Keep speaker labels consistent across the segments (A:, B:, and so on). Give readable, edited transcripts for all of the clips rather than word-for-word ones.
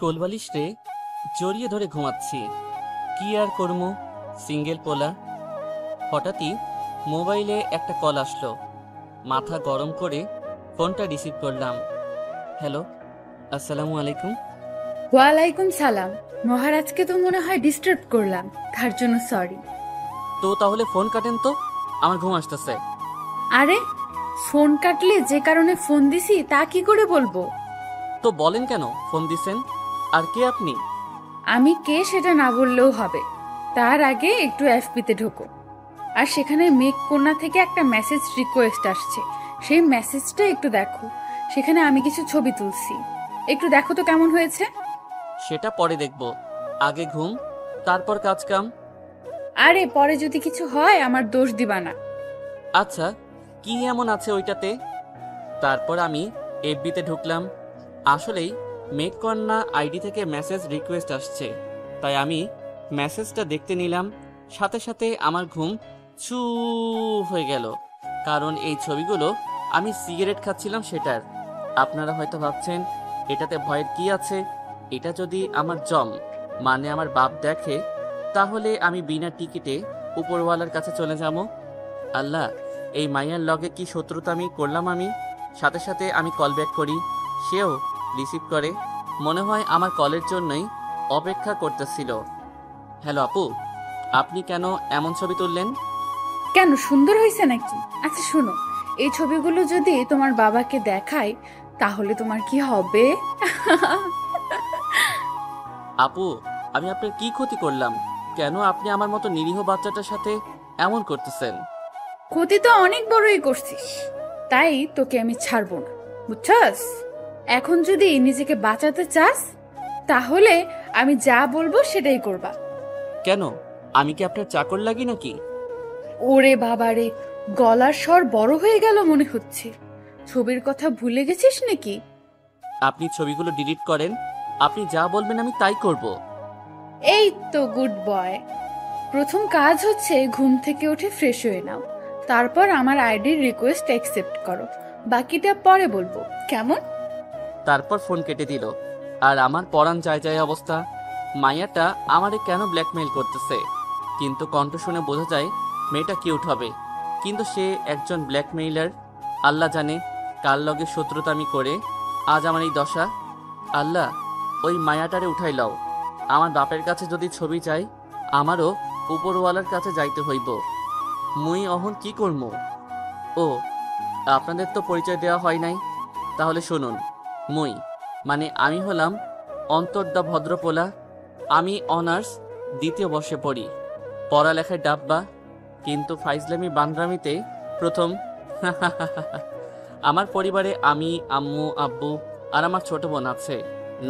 A: কোলবালিশ রে জড়িয়ে ধরে ঘুমাচ্ছি। কি আর করবো, সিঙ্গেল পোলা। হঠাৎই মোবাইলে একটা কল আসলো। মাথা গরম করে ফোনটা রিসিভ করলাম। হ্যালো, আসসালামু আলাইকুম।
B: ওয়ালাইকুম সালাম। মহারাজকে তো মনে হয় ডিস্টার্ব করলাম, তার জন্য সরি।
A: তো তাহলে ফোন কাটেন তো, আমার ঘুম আসতেছে।
B: আরে, ফোন কাটলে যে কারণে ফোন দিছি তা কি করে বলবো?
A: তো বলেন কেন ফোন দিছেন, আর কে আপনি?
B: আমি কে সেটা না বললেও হবে। তার আগে একটু এফবিতে ঢোকো, আর সেখানে মেঘ কন্যা থেকে একটা মেসেজ রিকোয়েস্ট আসছে। সেই মেসেজটা একটু দেখো, সেখানে আমি কিছু ছবি তুলছি। একটু দেখো তো কেমন হয়েছে।
A: সেটা পরে দেখব, আগে ঘুম, তারপর কাজ কাম।
B: আরে, পরে যদি কিছু হয় আমার দোষ দিবা না।
A: আচ্ছা, কি এমন আছে ওইটাতে? তারপর আমি এফবিতে ঢুকলাম। আসলেই মেঘকন্যা আইডি থেকে মেসেজ রিকোয়েস্ট আসছে, তাই আমি মেসেজটা দেখতে নিলাম। সাথে সাথে আমার ঘুম চু হয়ে গেল, কারণ এই ছবিগুলো আমি সিগারেট খাচ্ছিলাম সেটার। আপনারা হয়তো ভাবছেন এটাতে ভয়ের কি আছে, এটা যদি আমার জম মানে আমার বাপ দেখে, তাহলে আমি বিনা টিকিটে উপরওয়ালার কাছে চলে যাব। আল্লাহ, এই মাইয়ার লগে কি শত্রুতা আমি করলাম আমি। সাথে সাথে আমি কল ব্যাক করি, সেও রিসিভ করে। মনে হয় আমার কলের জন্যই অপেক্ষা করতেছিল। হ্যালো আপু, আপনি কেন এমন ছবি তুললেন?
B: কেন, সুন্দর হয়েছে নাকি? আচ্ছা শোনো, এই ছবিগুলো যদি তোমার বাবাকে দেখাই তাহলে তোমার কি হবে?
A: আপু, আমি আপনার কি ক্ষতি করলাম? কেন আপনি আমার মতো নিরীহ বাচ্চাটার সাথে এমন করতেছেন?
B: ক্ষতি তো অনেক বড়ই করছিস, তাই তোকে আমি ছাড়বো না, বুঝছস? এখন যদি নিজেকে বাঁচাতে চাস তাহলে আমি যা বলবো সেটাই করবা।
A: কেন, আমি কি আপনার চাকর লাগি নাকি?
B: ওরে বাবারে, গলার স্বর বড় হয়ে গেল মনে হচ্ছে। ছবির কথা ভুলে গেছিস নাকি?
A: আপনি ছবিগুলো ডিলিট করেন, আপনি যা বলবেন আমি তাই করব।
B: এই তো গুড বয়। প্রথম কাজ হচ্ছে ঘুম থেকে উঠে ফ্রেশ হয়ে নাও, তারপর আমার আইডির রিকোয়েস্ট অ্যাকসেপ্ট করো। বাকিটা পরে বলবো, কেমন?
A: তারপর ফোন কেটে দিল। আর আমার পরাণ যায় যায় অবস্থা। মাইয়াটা আমারে কেন ব্ল্যাকমেইল করতেছে? কিন্তু কণ্ঠ শুনে বোঝা যায় মেয়েটা কিউট হবে, কিন্তু সে একজন ব্ল্যাকমেইলার। আল্লাহ জানে কার লগে শত্রুতা আমি করে আজ আমার এই দশা। আল্লাহ, ওই মায়াটারে উঠাই লও। আমার বাপের কাছে যদি ছবি চাই, আমারও উপরওয়ালার কাছে যাইতে হইব। মুই অহন কি করব? ও, আপনাদের তো পরিচয় দেওয়া হয় নাই, তাহলে শুনুন। মুই মানে আমি হলাম অন্তর্দা ভদ্রপোলা। আমি অনার্স দ্বিতীয় বর্ষে পড়ি, পড়ালেখায় ডাব্বা, কিন্তু ফাইজলামি বান্দ্রামিতে প্রথম। আমার পরিবারে আমি, আম্মু, আব্বু আর আমার ছোট বোন আছে,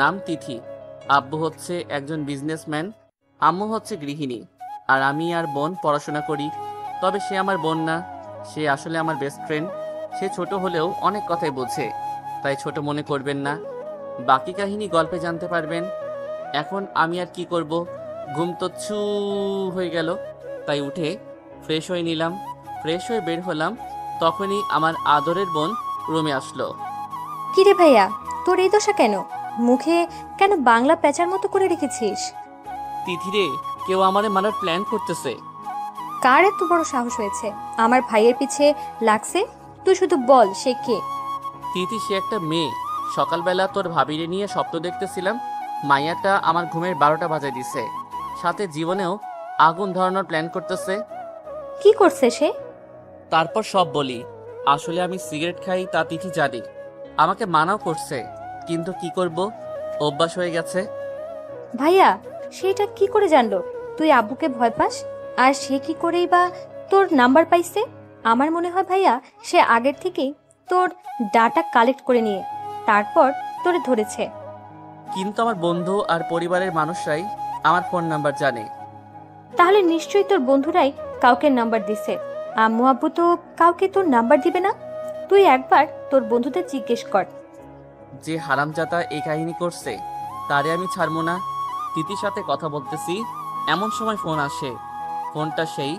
A: নাম তিথি। আব্বু হচ্ছে একজন বিজনেসম্যান, আম্মু হচ্ছে গৃহিণী। আর আমি আর বোন পড়াশোনা করি। তবে সে আমার বোন না, সে আসলে আমার বেস্ট ফ্রেন্ড। সে ছোট হলেও অনেক কথাই বোঝে, তাই ছোট মনে করবেন না। বাকি কাহিনী গল্পে জানতে পারবেন। এখন আমি আর কি করব, ঘুম তো ছু হয়ে গেল, তাই উঠে ফ্রেশ হয়ে নিলাম। ফ্রেশ হয়ে বের হলাম, তখনই আমার আদরের বোন রুমে আসলো।
C: কিরে ভাইয়া, তোর এই দশা কেন? মুখে কেন বাংলা প্যাঁচার মতো করে রেখেছিস?
A: তিথিরে, কেউ আমারে মারার প্ল্যান করতেছে।
C: কার এত বড় সাহস হয়েছে আমার ভাইয়ের পিছে লাগছে? তুই শুধু বল সে কে।
A: তিথি, সে একটা মেয়ে। সকালবেলা তোর ভাবিরে নিয়ে স্বপ্ন দেখতেছিলাম, মাইয়াটা আমার ঘুমের 12টা বাজায় দিছে। সাথে জীবনেও আগুন ধরানোর প্ল্যান করতেছে।
C: কি করছে সে?
A: তারপর সব বলি। আসলে আমি সিগারেট খাই তা তিথি জানে, আমাকে মানাও করছে, কিন্তু কি করব, অভ্যাস হয়ে গেছে।
C: ভাইয়া, সেটা কি করে জানলো তুই আব্বুকে ভয় পাস? আর সে কি করেই বা তোর নাম্বার পাইছে? আমার মনে হয় ভাইয়া, সে আগের থেকেই তোর ডাটা কালেক্ট করে নিয়ে তারপর তোরে ধরেছে।
A: কিন্তু আমার বন্ধু আর পরিবারের মানুষরাই আমার ফোন নাম্বার জানে।
C: তাহলে নিশ্চয়ই তোর বন্ধুরাই কাউকে নাম্বার দিছে। আম্মু আব্বু তো কাউকে তোর নাম্বার দিবে না। তুই একবার তোর বন্ধুদের জিজ্ঞেস কর।
A: যে হারামজাদা এই কাহিনী করছে তারে আমি ছাড়বো না। তিথির সাথে কথা বলতেছি, এমন সময় ফোন আসে। ফোনটা সেই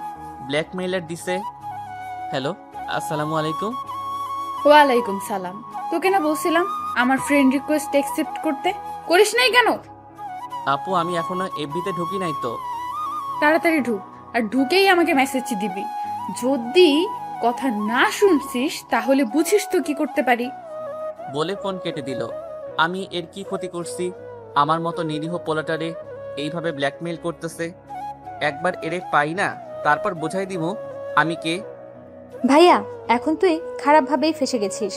A: ব্ল্যাকমেইলার দিছে। হ্যালো, আসসালামু আলাইকুম।
B: ওয়ালাইকুম সালাম। তোকে না বলছিলাম আমার ফ্রেন্ড রিকোয়েস্ট অ্যাকসেপ্ট করতে? করিস নাই কেন?
A: আপু আমি এখনো এফবিতে ঢুকি নাই তো।
B: তাড়াতাড়ি ঢুক, আর ঢুকেই আমাকে মেসেজ দিবি। যদি কথা না শুনছিস তাহলে বুঝিস তো কি করতে পারি।
A: বলে ফোন কেটে দিল। আমি এর কি ক্ষতি করছি? আমার মতো নিরীহ পোলাটারে এইভাবে ব্ল্যাকমেইল করতেছে। একবার এরে পাই না, তারপর বোঝাই দিব আমি কে।
C: ভাইয়া, এখন তুই খারাপভাবেই ফেসে গেছিস।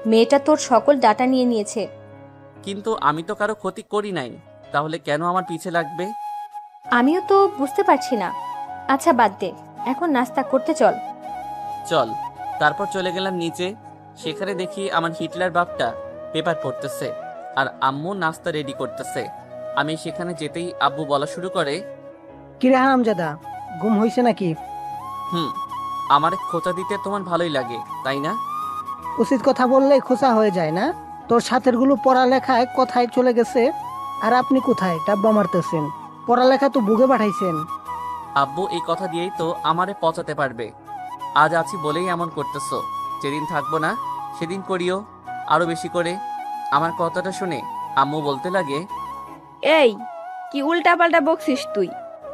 C: মেয়েটা তোর সকল ডাটা নিয়ে নিয়েছে।
A: কিন্তু আমি তো কারো ক্ষতি করি নাই, তাহলে কেন আমার পিছে লাগবে?
C: আমিও তো বুঝতে পারছি না। আচ্ছা বাদ দে, এখন নাস্তা করতে চল।
A: চল। তারপর চলে গেলাম নিচে। সেখানে দেখি আমার হিটলার বাপটা পেপার পড়তেছে আর আম্মু নাস্তা রেডি করতেছে। আমি সেখানে যেতেই আব্বু বলা শুরু করে,
D: কিরে হারামজাদা, ঘুম হইছে নাকি?
A: আমার খোঁচা দিতে তোমার ভালোই লাগে তাই না?
D: উচিত কথা বললে খোঁচা হয়ে যায় না? তোর সাথের গুলো পড়ালেখায় কোথায় চলে গেছে, আর আপনি কোথায় ডাব্বা মারতেছেন? পড়ালেখা তো বুকে পাঠাইছেন।
A: আব্বু এই কথা দিয়েই তো আমারে পচাতে পারবে। আজ আছি বলেই এমন করতেছো, যেদিন থাকবো না সেদিন করিও আরো বেশি করে। আমার কথাটা শুনে আম্মু বলতে লাগে,
E: এই কি উল্টাপাল্টা বকছিস তুই?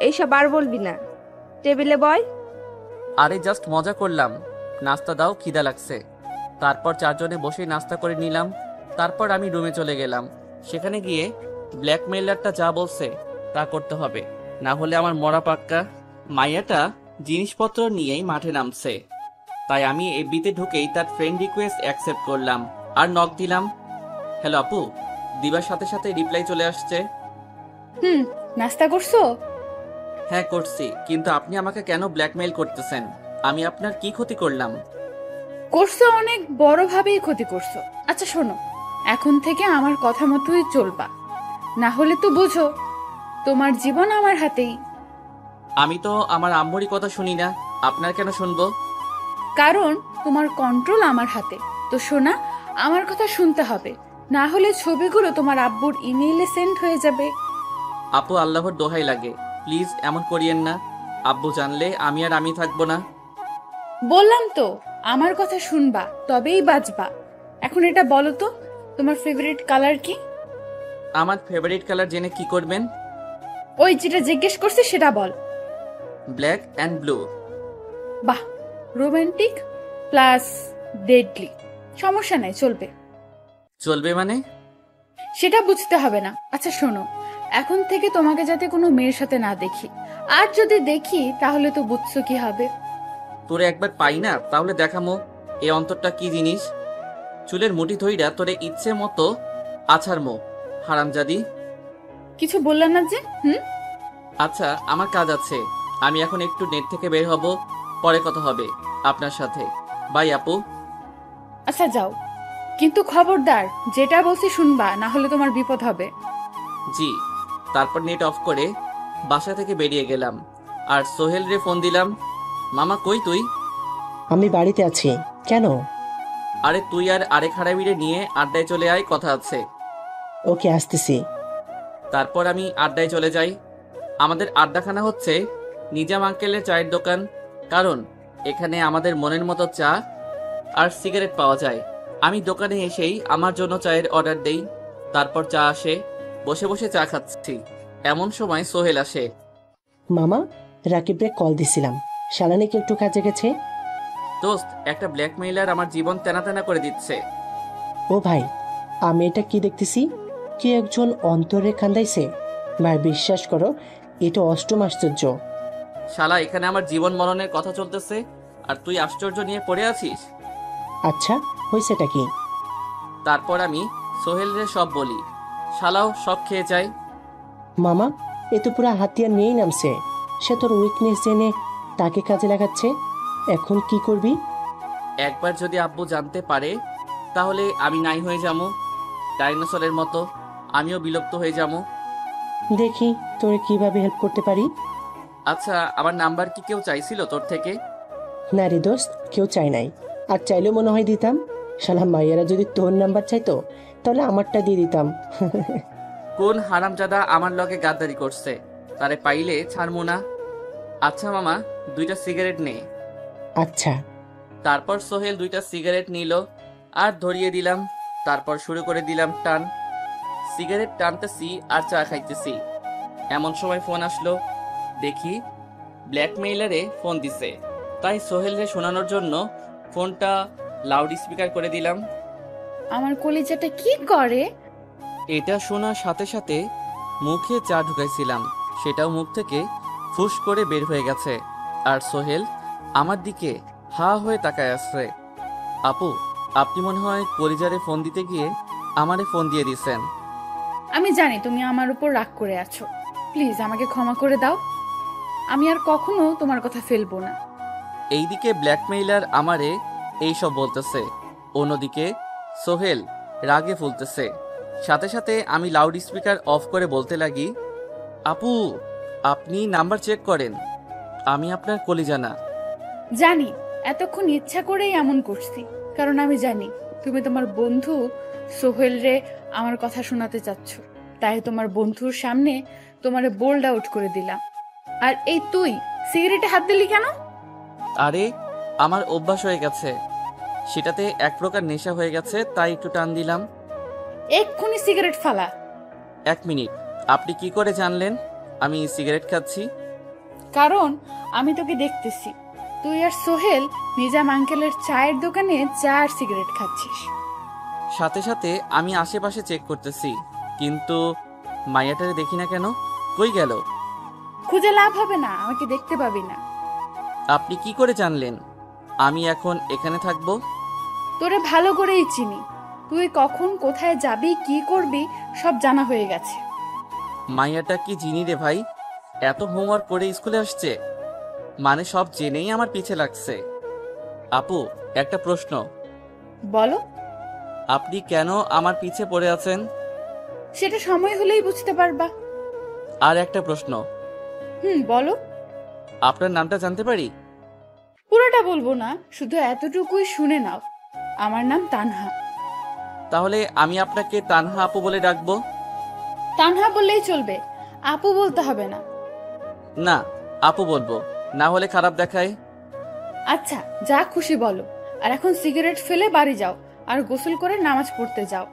E: এইসব আর বলবি না। টেবিলে বয়।
A: আরে জাস্ট মজা করলাম, নাস্তা দাও, খিদা লাগছে। তারপর চারজনে বসে নাস্তা করে নিলাম। তারপর আমি রুমে চলে গেলাম। সেখানে গিয়ে ব্ল্যাকমেইলারটা যা বলছে তা করতে হবে, না হলে আমার মরা পাক্কা। মাইয়াটা জিনিসপত্র নিয়েই মাঠে নামছে, তাই আমি এফবিতে ঢুকেই তার ফ্রেন্ড রিকোয়েস্ট অ্যাকসেপ্ট করলাম আর নক দিলাম। হ্যালো আপু। দিবার সাথে সাথে রিপ্লাই চলে আসছে।
B: নাস্তা করছো?
A: হ্যাঁ করছি, কিন্তু আপনি আমাকে কেন ব্ল্যাকমেইল করতেছেন? আমি আপনার কি ক্ষতি করলাম?
B: করছো, অনেক বড়ভাবেই ক্ষতি করছো। আচ্ছা শোনো, এখন থেকে আমার কথা মতোই চলবা, না হলে তো বুঝো তোমার জীবন আমার হাতেই।
A: আমি তো আমার আম্মুরই কথা শুনি না, আপনার কেন শুনবো?
B: কারণ তোমার কন্ট্রোল আমার হাতে। তো শোনা, আমার কথা শুনতে হবে, না হলে ছবিগুলো তোমার আব্বুর ইমেইলে সেন্ড হয়ে যাবে।
A: আপু আল্লাহর দোহাই লাগে, প্লিজ এমন করিয়েন না। আব্বু জানলে আমি আর আমি থাকবো না।
B: বললাম তো আমার কথা শুনবা, তবেই বাঁচবা। এখন এটা বলো তো, তোমার ফেভারিট কালার কি?
A: আমার ফেভারিট কালার জেনে কি করবেন?
B: ওই যেটা জিজ্ঞেস করছি সেটা বল।
A: Black and blue.
B: বাহ, রোমান্টিক প্লাস ডেডলি। সমস্যা নাই, চলবে।
A: চলবে মানে?
B: সেটা বুঝতে হবে না। আচ্ছা শোনো, এখন থেকে তোমাকে যাতে কোনো মেয়ের সাথে না দেখি, আর যদি দেখি তাহলে তো বুঝছো কি হবে।
A: তোরে একবার পাই না তাহলে দেখামো এই অন্তরটা কি জিনিস। চুলের মুঠি ধইরা তোরে ইচ্ছে মতো আছাড়মো, হারামজাদি।
B: কিছু বললাম না যে।
A: আচ্ছা আমার কাজ আছে, আমি এখন একটু নেট থেকে বের হব, পরে কথা হবে আপনার সাথে। বাই আপু।
B: আচ্ছা যাও, কিন্তু খবরদার যেটা বলছি শুনবা, না হলে তোমার বিপদ হবে।
A: জি। তারপর নেট অফ করে বাসা থেকে বেরিয়ে গেলাম আর সোহেল রে ফোন দিলাম। মামা কই তুই?
F: আমি বাড়িতে আছি। কেন?
A: আরে তুই আর আরেক হারামিরে নিয়ে আড্ডায় চলে আয়, কথা আছে।
F: ওকে, আসতেছি।
A: তারপর আমি আড্ডায় চলে যাই। আমাদের আড্ডাখানা হচ্ছে নিজাম আঙ্কেলের চায়ের দোকান, কারণ এখানে আমাদের মনের মতো চা আর সিগারেট পাওয়া যায়। আমি দোকানে এসেই আমার জন্য চায়ের অর্ডার দেই, তারপর চা আসে। বসে বসে চা খাচ্ছি, এমন সময় সোহেল আসে।
F: মামা, রাকিবরে কল দিছিলাম, শালানিকে একটু কাজে গেছে।
A: দোস্ত, একটা ব্ল্যাকমেইলার আমার জীবন তেনা তেনা করে দিচ্ছে।
F: ও ভাই, আমি এটা কি দেখতেছি? কি একজন অন্তরে কান্দাইছে। ভাই বিশ্বাস করো, এটা অষ্টম আশ্চর্য।
A: শালা, এখানে আমার জীবন মরণের কথা চলতেছে আর তুই আশ্চর্য নিয়ে পড়ে আছিস।
F: আচ্ছা, হয়েছেটা কি?
A: তারপর আমি সোহেলরে সব বলি, শালাও সব খেয়ে যায়।
F: মামা, এ তো পুরো হাতিয়ার নিয়েই নামছে। সে তোর উইকনেস জেনে তাকে কাজে লাগাচ্ছে। এখন কি করবি?
A: একবার যদি আব্বু জানতে পারে তাহলে আমি নাই হয়ে যাবো, ডাইনোসরের মতো আমিও বিলুপ্ত হয়ে যাবো।
F: দেখি তোরে কিভাবে হেল্প করতে পারি।
A: আচ্ছা, আমার নাম্বার কি কেউ চাইছিল তোর থেকে?
F: না রে দোস্ত, কেউ চাই নাই। আর চাইলেও মনে হয় দিতাম। শালা মাইয়ারা যদি তোর নাম্বার চাইতো তাহলে আমারটা দিয়ে দিতাম।
A: কোন হারামজাদা আমার লগে গাদ্দারি করছে, তারে পাইলে ছাড়মু না। আচ্ছা মামা, 2টা সিগারেট নে।
F: আচ্ছা।
A: তারপর সোহেল 2টা সিগারেট নিল আর ধরিয়ে দিলাম। তারপর শুরু করে দিলাম টান। সিগারেট টানতেছি আর চা খাইতেছি। এমন সময় ফোন আসলো। দেখি ব্ল্যাকমেইলারে ফোন দিছে, তাই সোহেলরে শোনানোর জন্য ফোনটা লাউড স্পিকার করে দিলাম।
B: আমার কলিজাটা কি করে?
A: এটা শোনার সাথে সাথে মুখে চা ঢুকাইছিলাম, সেটাও মুখ থেকে ফুস করে বের হয়ে গেছে। আর সোহেল আমার দিকে হা হয়ে তাকায় আসছে। আপু, আপনি মনে হয় কলিজারে ফোন দিতে গিয়ে আমারে ফোন দিয়ে দিছেন।
B: আমি জানি তুমি আমার উপর রাগ করে আছো, প্লিজ আমাকে ক্ষমা করে দাও। আমি আর কখনো তোমার কথা ফেলবো না।
A: এইদিকে ব্ল্যাকমেইলার আমারে এইসব বলতেছে, অন্যদিকে সোহেল রাগে ফুলতেছে। সাথে সাথে আমি লাউড স্পিকার অফ করে বলতে লাগি, আপু আপনি নাম্বার চেক করেন, আমি আপনার কলিজা না।
B: জানি এতক্ষণ ইচ্ছা করেই এমন করছি, কারণ আমি জানি তুমি তোমার বন্ধু সোহেল রে আমার কথা শোনাতে চাচ্ছ, তাই তোমার বন্ধুর সামনে তোমারে বোল্ড আউট করে দিলাম। আর এই তুই সিগারেটে হাত দিলি কেন?
A: আরে আমার অভ্যাস হয়ে গেছে, সেটাতে এক প্রকার নেশা হয়ে গেছে, তাই একটু টান দিলাম।
B: এক্ষুনি সিগারেট ফালা।
A: 1 মিনিট, আপনি কি করে জানলেন আমি সিগারেট খাচ্ছি?
B: কারণ আমি তোকে দেখতেছি, তুই আর সোহেল নিজাম আঙ্কেলের চায়ের দোকানে চা আর সিগারেট খাচ্ছিস।
A: সাথে সাথে আমি আশেপাশে চেক করতেছি, কিন্তু মাইয়াটারে দেখি না কেন, কই গেল?
B: খুঁজে লাভ হবে না, আমাকে দেখতে পাবি না।
A: আপনি কি করে জানলেন আমি এখন এখানে থাকবো?
B: তোরে ভালো করেই চিনি, তুই কখন কোথায় যাবি কি করবি সব জানা হয়ে গেছে।
A: মাইয়াটা কি জিনি রে ভাই, এত হোমওয়ার্ক করে স্কুলে আসছে, মানে সব জেনেই আমার পিছে লাগছে। আপু, একটা প্রশ্ন,
B: বলো।
A: আপনি কেন আমার পিছে পড়ে আছেন?
B: সেটা সময় হলেই বুঝতে পারবা।
A: আর একটা প্রশ্ন,
B: বলো।
A: আপনার নামটা জানতে পারি?
B: পুরোটা বলবো না, শুধু এতটুকুই শুনে নাও, আমার নাম তানহা।
A: তাহলে আমি আপনাকে তানহা আপু বলে ডাকবো?
B: তানহা বললেই চলবে, আপু বলতে হবে না।
A: না, আপু বলবো, না হলে খারাপ দেখায়।
B: আচ্ছা, যা খুশি বলো। আর এখন সিগারেট ফেলে বাড়ি যাও আর গোসল করে নামাজ পড়তে যাও,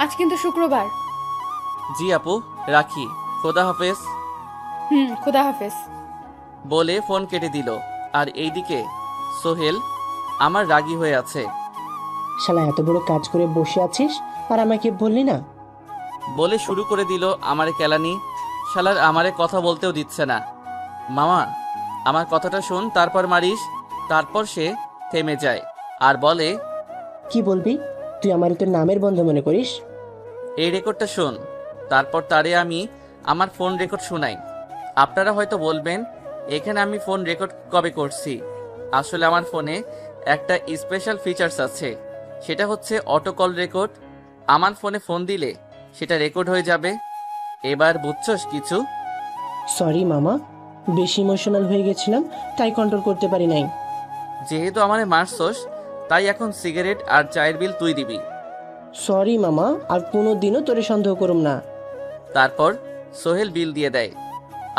B: আজ কিন্তু শুক্রবার।
A: জি আপু, রাখি, খোদা হাফেজ।
B: খোদা হাফেজ।
A: বলে ফোন কেটে দিল। আর এইদিকে সোহেল আমার রাগী হয়ে আছে।
F: শালা এত বড় কাজ করে বসে আছিস আর আমাকে বললি না?
A: বলে শুরু করে দিল আমারে কেলানি। শালার আমারে কথা বলতেও দিচ্ছে না। মামা, আমার কথাটা শোন, তারপর মারিস। তারপর সে থেমে যায় আর বলে,
F: কি বলবি? তুই আমার তোর নামের বন্ধু মনে করিস?
A: এই রেকর্ডটা শোন। তারপর তারে আমি আমার ফোন রেকর্ড শোনাই। আপনারা হয়তো বলবেন, এখানে আমি ফোন রেকর্ড কবে করছি? আসলে আমার ফোনে একটা স্পেশাল ফিচার্স আছে, সেটা হচ্ছে অটো কল রেকর্ড। আমার ফোনে ফোন দিলে সেটা রেকর্ড হয়ে যাবে। এবার বুঝছস কিছু?
F: সরি মামা, বেশি ইমোশনাল হয়ে গেছিলাম, তাই কন্ট্রোল করতে পারি নাই।
A: যেহেতু আমারে মারছস, তাই এখন সিগারেট আর চায়ের বিল তুই দিবি।
F: সরি মামা, আর কোনো দিনও তোরে সন্দেহ করুম না।
A: তারপর সোহেল বিল দিয়ে দেয়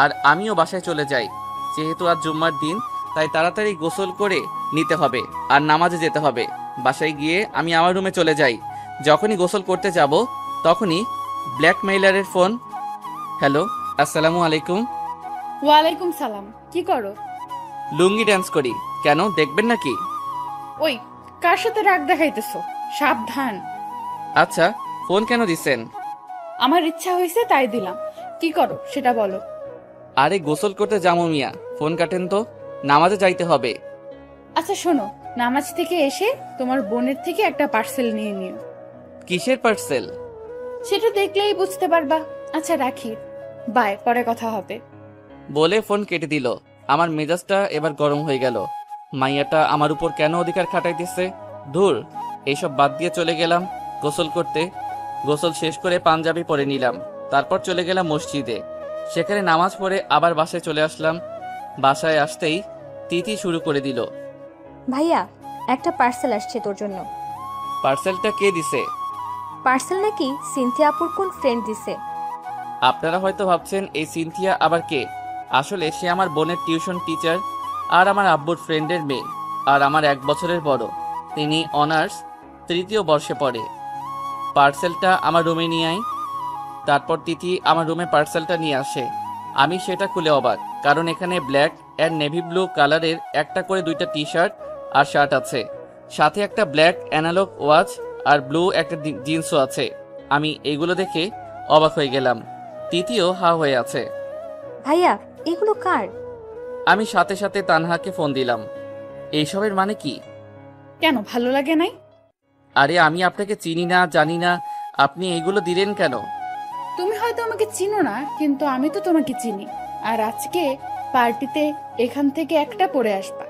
A: আর আমিও বাসায় চলে যাই। যেহেতু আজ জুম্মার দিন, তাই তাড়াতাড়ি গোসল করে নিতে হবে আর নামাজে যেতে হবে। বাসায় গিয়ে আমি আমার রুমে চলে যাই। যখনই গোসল করতে যাব তখনই ব্ল্যাকমেইলারের ফোন। হ্যালো, আসসালামু আলাইকুম।
B: ওয়ালাইকুম সালাম। কি করো?
A: লুঙ্গি ডান্স করি। কেন, দেখবেন নাকি?
B: ওই, কার সাথে রাগ দেখাইতেছো? সাবধান।
A: আচ্ছা, ফোন কেন দিছেন?
B: আমার ইচ্ছা হয়েছে তাই দিলাম। কি করো সেটা বলো।
A: আরে গোসল করতে যাবো মিয়া, ফোন কাটেন তো, নামাজে যাইতে হবে।
B: আচ্ছা শোনো, নামাজ থেকে এসে তোমার বোনের থেকে একটা পার্সেল নিয়ে নিও।
A: কিসের পার্সেল?
B: সেটা দেখলেই বুঝতে পারবা। আচ্ছা রাখি, বাই, পরে কথা হবে।
A: বলে ফোন কেটে দিল। আমার মেজাজটা এবার গরম হয়ে গেল। মাইয়াটা আমার উপর কেন অধিকার খাটাইতেছে? ধুর, এইসব বাদ দিয়ে চলে গেলাম গোসল করতে। গোসল শেষ করে পাঞ্জাবি পরে নিলাম। তারপর চলে গেলাম মসজিদে। সেখানে নামাজ পড়ে আবার বাসায় চলে আসলাম। বাসায় আসতেই তিথি শুরু করে দিল,
C: ভাইয়া, একটা পার্সেল আসছে তোর জন্য।
A: পার্সেলটা কে দিছে?
C: পার্সেল নাকি সিনথিয়া আপুর কোন ফ্রেন্ড দিছে।
A: আপনারা হয়তো ভাবছেন এই সিনথিয়া আবার কে। আসলে সে আমার বোনের টিউশন টিচার আর আমার আব্বুর ফ্রেন্ডের মেয়ে, আর আমার 1 বছরের বড়। তিনি অনার্স 3য় বর্ষে পড়ে। পার্সেলটা আমার রুমে নিয়ে আয়। তারপর তিথি আমার রুমে পার্সেলটা নিয়ে আসে। আমি সেটা খুলে অবাক, কারণ এখানে ব্ল্যাক অ্যান্ড নেভি ব্লু কালারের একটা করে 2টা টি শার্ট আর শার্ট আছে, সাথে একটা ব্ল্যাক অ্যানালগ ওয়াচ আর ব্লু একটা জিন্সও আছে। আমি এগুলো দেখে অবাক হয়ে গেলাম। তিথিও হা হয়ে আছে।
C: ভাইয়া এগুলো কার?
A: আমি সাথে সাথে তানহাকে ফোন দিলাম। এইসবের মানে কি?
B: কেন, ভালো লাগে নাই?
A: আরে আমি আপনাকে চিনি না, জানি না, আপনি এইগুলো দিলেন কেন?
B: তুমি হয়তো আমাকে চিনো না, কিন্তু আমি তো তোমাকে চিনি। আর আজকে পার্টিতে এখান থেকে একটা পরে আসবা।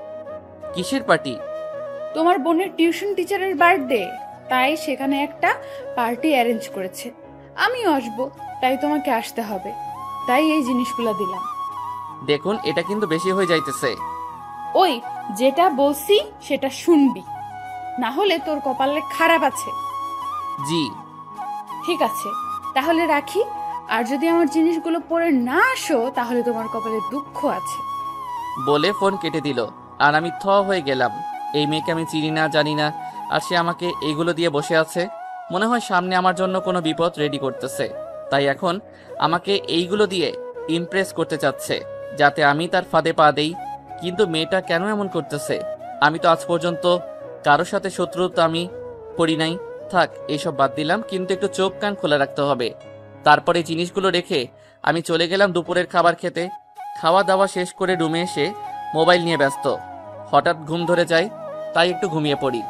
A: কিসের পার্টি?
B: তোমার বোনের টিউশন টিচারের বার্থডে, তাই সেখানে একটা পার্টি অ্যারেঞ্জ করেছে। আমিও আসবো, তাই তোমাকে আসতে হবে। তাই এই জিনিসগুলো দিলাম।
A: দেখুন, এটা কিন্তু বেশি হয়ে যাইতেছে।
B: ওই, যেটা বলছি সেটা শুনবি, না হলে তোর কপালে খারাপ আছে।
A: জি।
B: ঠিক আছে, তাহলে রাখি। আর যদি আমার জিনিসগুলো পরে না আসো, তাহলে তোমার কপালে দুঃখ আছে।
A: বলে ফোন কেটে দিল। আর আমি থ হয়ে গেলাম। এই মেয়েকে আমি চিনি না, জানি না, আর সে আমাকে এইগুলো দিয়ে বসে আছে। মনে হয় সামনে আমার জন্য কোনো বিপদ রেডি করতেছে, তাই এখন আমাকে এইগুলো দিয়ে ইমপ্রেস করতে চাচ্ছে, যাতে আমি তার ফাঁদে পা দেই। কিন্তু মেয়েটা কেন এমন করতেছে? আমি তো আজ পর্যন্ত কারোর সাথে শত্রুতা আমি করি নাই। থাক, এইসব বাদ দিলাম, কিন্তু একটু চোখ কান খোলা রাখতে হবে। তারপরে জিনিসগুলো রেখে আমি চলে গেলাম দুপুরের খাবার খেতে। খাওয়া দাওয়া শেষ করে রুমে এসে মোবাইল নিয়ে ব্যস্ত। হঠাৎ ঘুম ধরে যায়, তাই একটু ঘুমিয়ে পড়ি।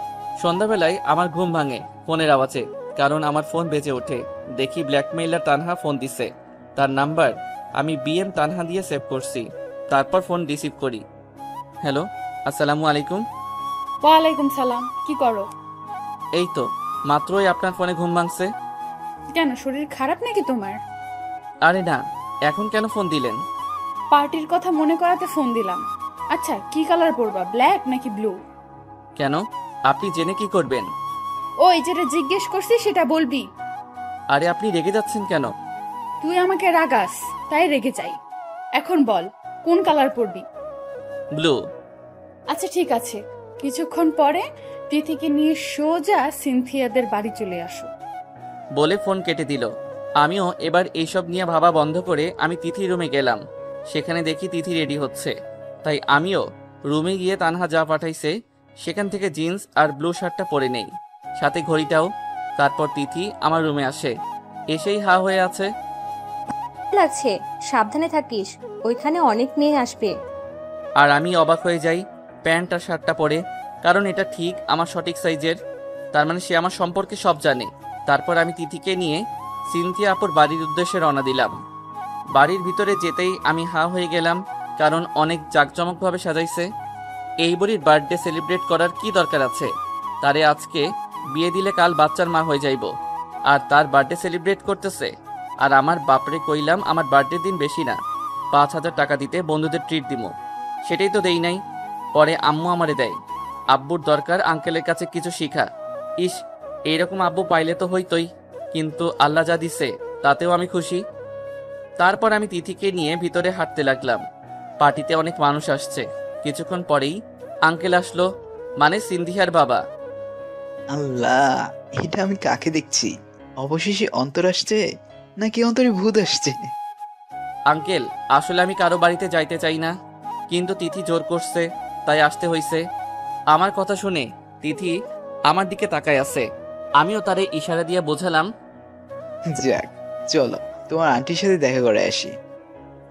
A: সন্ধ্যাবেলায় আমার ঘুম ভাঙে ফোনের আওয়াজে, কারণ আমার ফোন বেজে ওঠে। দেখি ব্ল্যাকমেইলার তানহা ফোন দিছে। তার নাম্বার আমি BM তানহা দিয়ে সেভ করছি। তারপর ফোন রিসিভ করি। হ্যালো, আসসালামু আলাইকুম।
B: ওয়ালাইকুম সালাম, কি করো?
A: এই তো মাত্রই আপনার ফোনে ঘুম ভাঙছে।
B: কেন, শরীর খারাপ নাকি তোমার?
A: আরে না, এখন কেন ফোন দিলেন?
B: পার্টির কথা মনে করাতে ফোন দিলাম। আচ্ছা, কি কালার পরবা, ব্ল্যাক নাকি ব্লু?
A: কেন, আপনি জেনে কি করবেন?
B: ওই যেটা জিজ্ঞেস করছি সেটা বলবি।
A: আরে আপনি রেগে যাচ্ছেন কেন?
B: তুই আমাকে রাগাস, তাই রেগে যাই। এখন বল, কোন কালার পরবি?
A: ব্লু।
B: আচ্ছা ঠিক আছে, কিছুক্ষণ পরে তিথিকে নিয়ে সোজা সিনথিয়াদের বাড়ি চলে আসো।
A: বলে ফোন কেটে দিল। আমিও এবার এইসব নিয়ে ভাবা বন্ধ করে আমি তিথির রুমে গেলাম। সেখানে দেখি তিথি রেডি হচ্ছে, তাই আমিও রুমে গিয়ে তানহা যা পাঠাইছে সেখান থেকে জিন্স আর ব্লু শার্টটা পরে নেই, সাথে ঘড়িটাও। তারপর তিথি আমার রুমে আসে, এসেই হা হয়ে আছে।
C: লাগছে, সাবধানে থাকিস, ওইখানে অনেক মেয়ে আসবে।
A: আর আমি অবাক হয়ে যাই প্যান্ট আর শার্টটা পরে, কারণ এটা ঠিক আমার সঠিক সাইজের। তার মানে সে আমার সম্পর্কে সব জানে। তারপর আমি তিথিকে নিয়ে সিনথিয়া আপুর বাড়ির উদ্দেশ্যে রওনা দিলাম। বাড়ির ভিতরে যেতেই আমি হা হয়ে গেলাম, কারণ অনেক জাঁকজমকভাবে সাজাইছে। এই বুড়ির বার্থডে সেলিব্রেট করার কি দরকার আছে? তারে আজকে বিয়ে দিলে কাল বাচ্চার মা হয়ে যাইব, আর তার বার্থডে সেলিব্রেট করতেছে। আর আমার বাপরে কইলাম আমার বার্থডে দিন বেশি না, 5,000 টাকা দিতে বন্ধুদের ট্রিট দিমো, সেটাই তো দেই নাই। পরে আম্মু আমারে দেয়। আব্বুর দরকার আঙ্কেলের কাছে কিছু শিখা। ইস, এইরকম আব্বু পাইলে তো হইতই, কিন্তু আল্লাহ যা দিছে তাতেও আমি খুশি। তারপর আমি তিথিকে নিয়ে ভিতরে হাঁটতে লাগলাম। পার্টিতে অনেক মানুষ আসছে। কিছুক্ষণ পরেই আঙ্কেল আসলো, মানে সিন্ধিয়ার বাবা।
G: আল্লাহ, এটা আমি কাকে দেখছি? অবশেষে অন্তর আসছে নাকি অন্তরে ভূত আসছে?
A: আঙ্কেল, আসলে আমি কারো বাড়িতে যাইতে চাই না, কিন্তু তিথি জোর করছে, তাই আসতে হইছে। আমার কথা শুনে তিথি আমার দিকে তাকায় আছে। আমিও তারে ইশারা দিয়ে বোঝালাম।
G: যাক, চলো তোমার আন্টির সাথে দেখা করে আসি।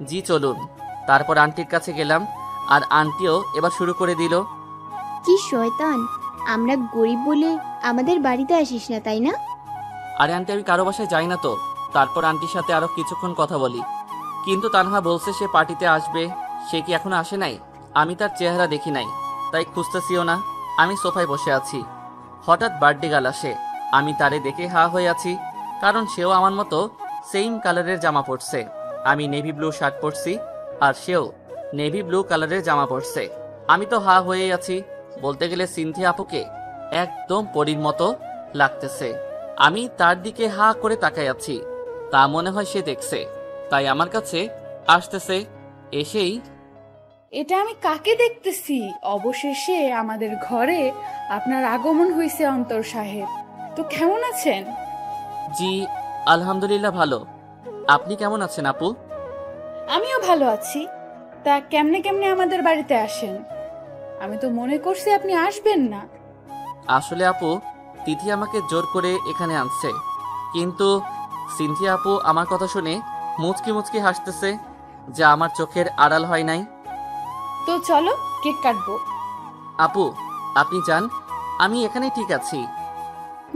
A: জি চলুন। তারপর আন্টির কাছে গেলাম, আর আন্টিও এবার শুরু করে দিল।
H: কি শয়তান, আমরা গরিব বলে আমাদের বাড়িতে আসিস না, তাই না?
A: আরে আন্টি, আমি কারো বাসায় যাই না তো। তারপর আন্টির সাথে আরো কিছুক্ষণ কথা বলি, কিন্তু তানহা বলছে সে পার্টিতে আসবে। সে কি এখনো আসে নাই? আমি তার চেহারা দেখি নাই, তাই খুঁজতেছিও না। আমি সোফায় বসে আছি, হঠাৎ বার্থডে গার্ল আসে। আমি তারে দেখে হা হয়ে আছি, কারণ সেও আমার মতো সেম কালারের জামা পরছে। আমি নেভি ব্লু শার্ট পরছি, আর সেও নেভি ব্লু কালারের জামা পরছে। আমি তো হা হয়েই আছি। বলতে গেলে সিনথিয়া আপুকে একদম পরীর মতো লাগতেছে। আমি তার দিকে হা করে তাকাই আছি, তা মনে হয় সে দেখছে, তাই আমার কাছে আসতেছে। এসেই,
B: এটা আমি কাকে দেখতেছি? অবশেষে আমাদের ঘরে আপনার আগমন হয়েছে অন্তর সাহেব। তো কেমন আছেন?
A: জি আলহামদুলিল্লাহ ভালো। আপনি কেমন আছেন আপু?
B: আমিও ভালো আছি। তা কেমনে কেমনে আমাদের বাড়িতে আসেন? আমি তো মনে করছি আপনি আসবেন না।
A: আসলে আপু, তিথি আমাকে জোর করে এখানে আনছে, কিন্তু সিনথিয়া আপু আমার কথা শুনে মুচকি মুচকি হাসতেছে, যা আমার চোখের আড়াল হয় নাই।
B: তো চলো কেক কাটবো।
A: আপু আপনি যান, আমি এখানেই ঠিক আছি।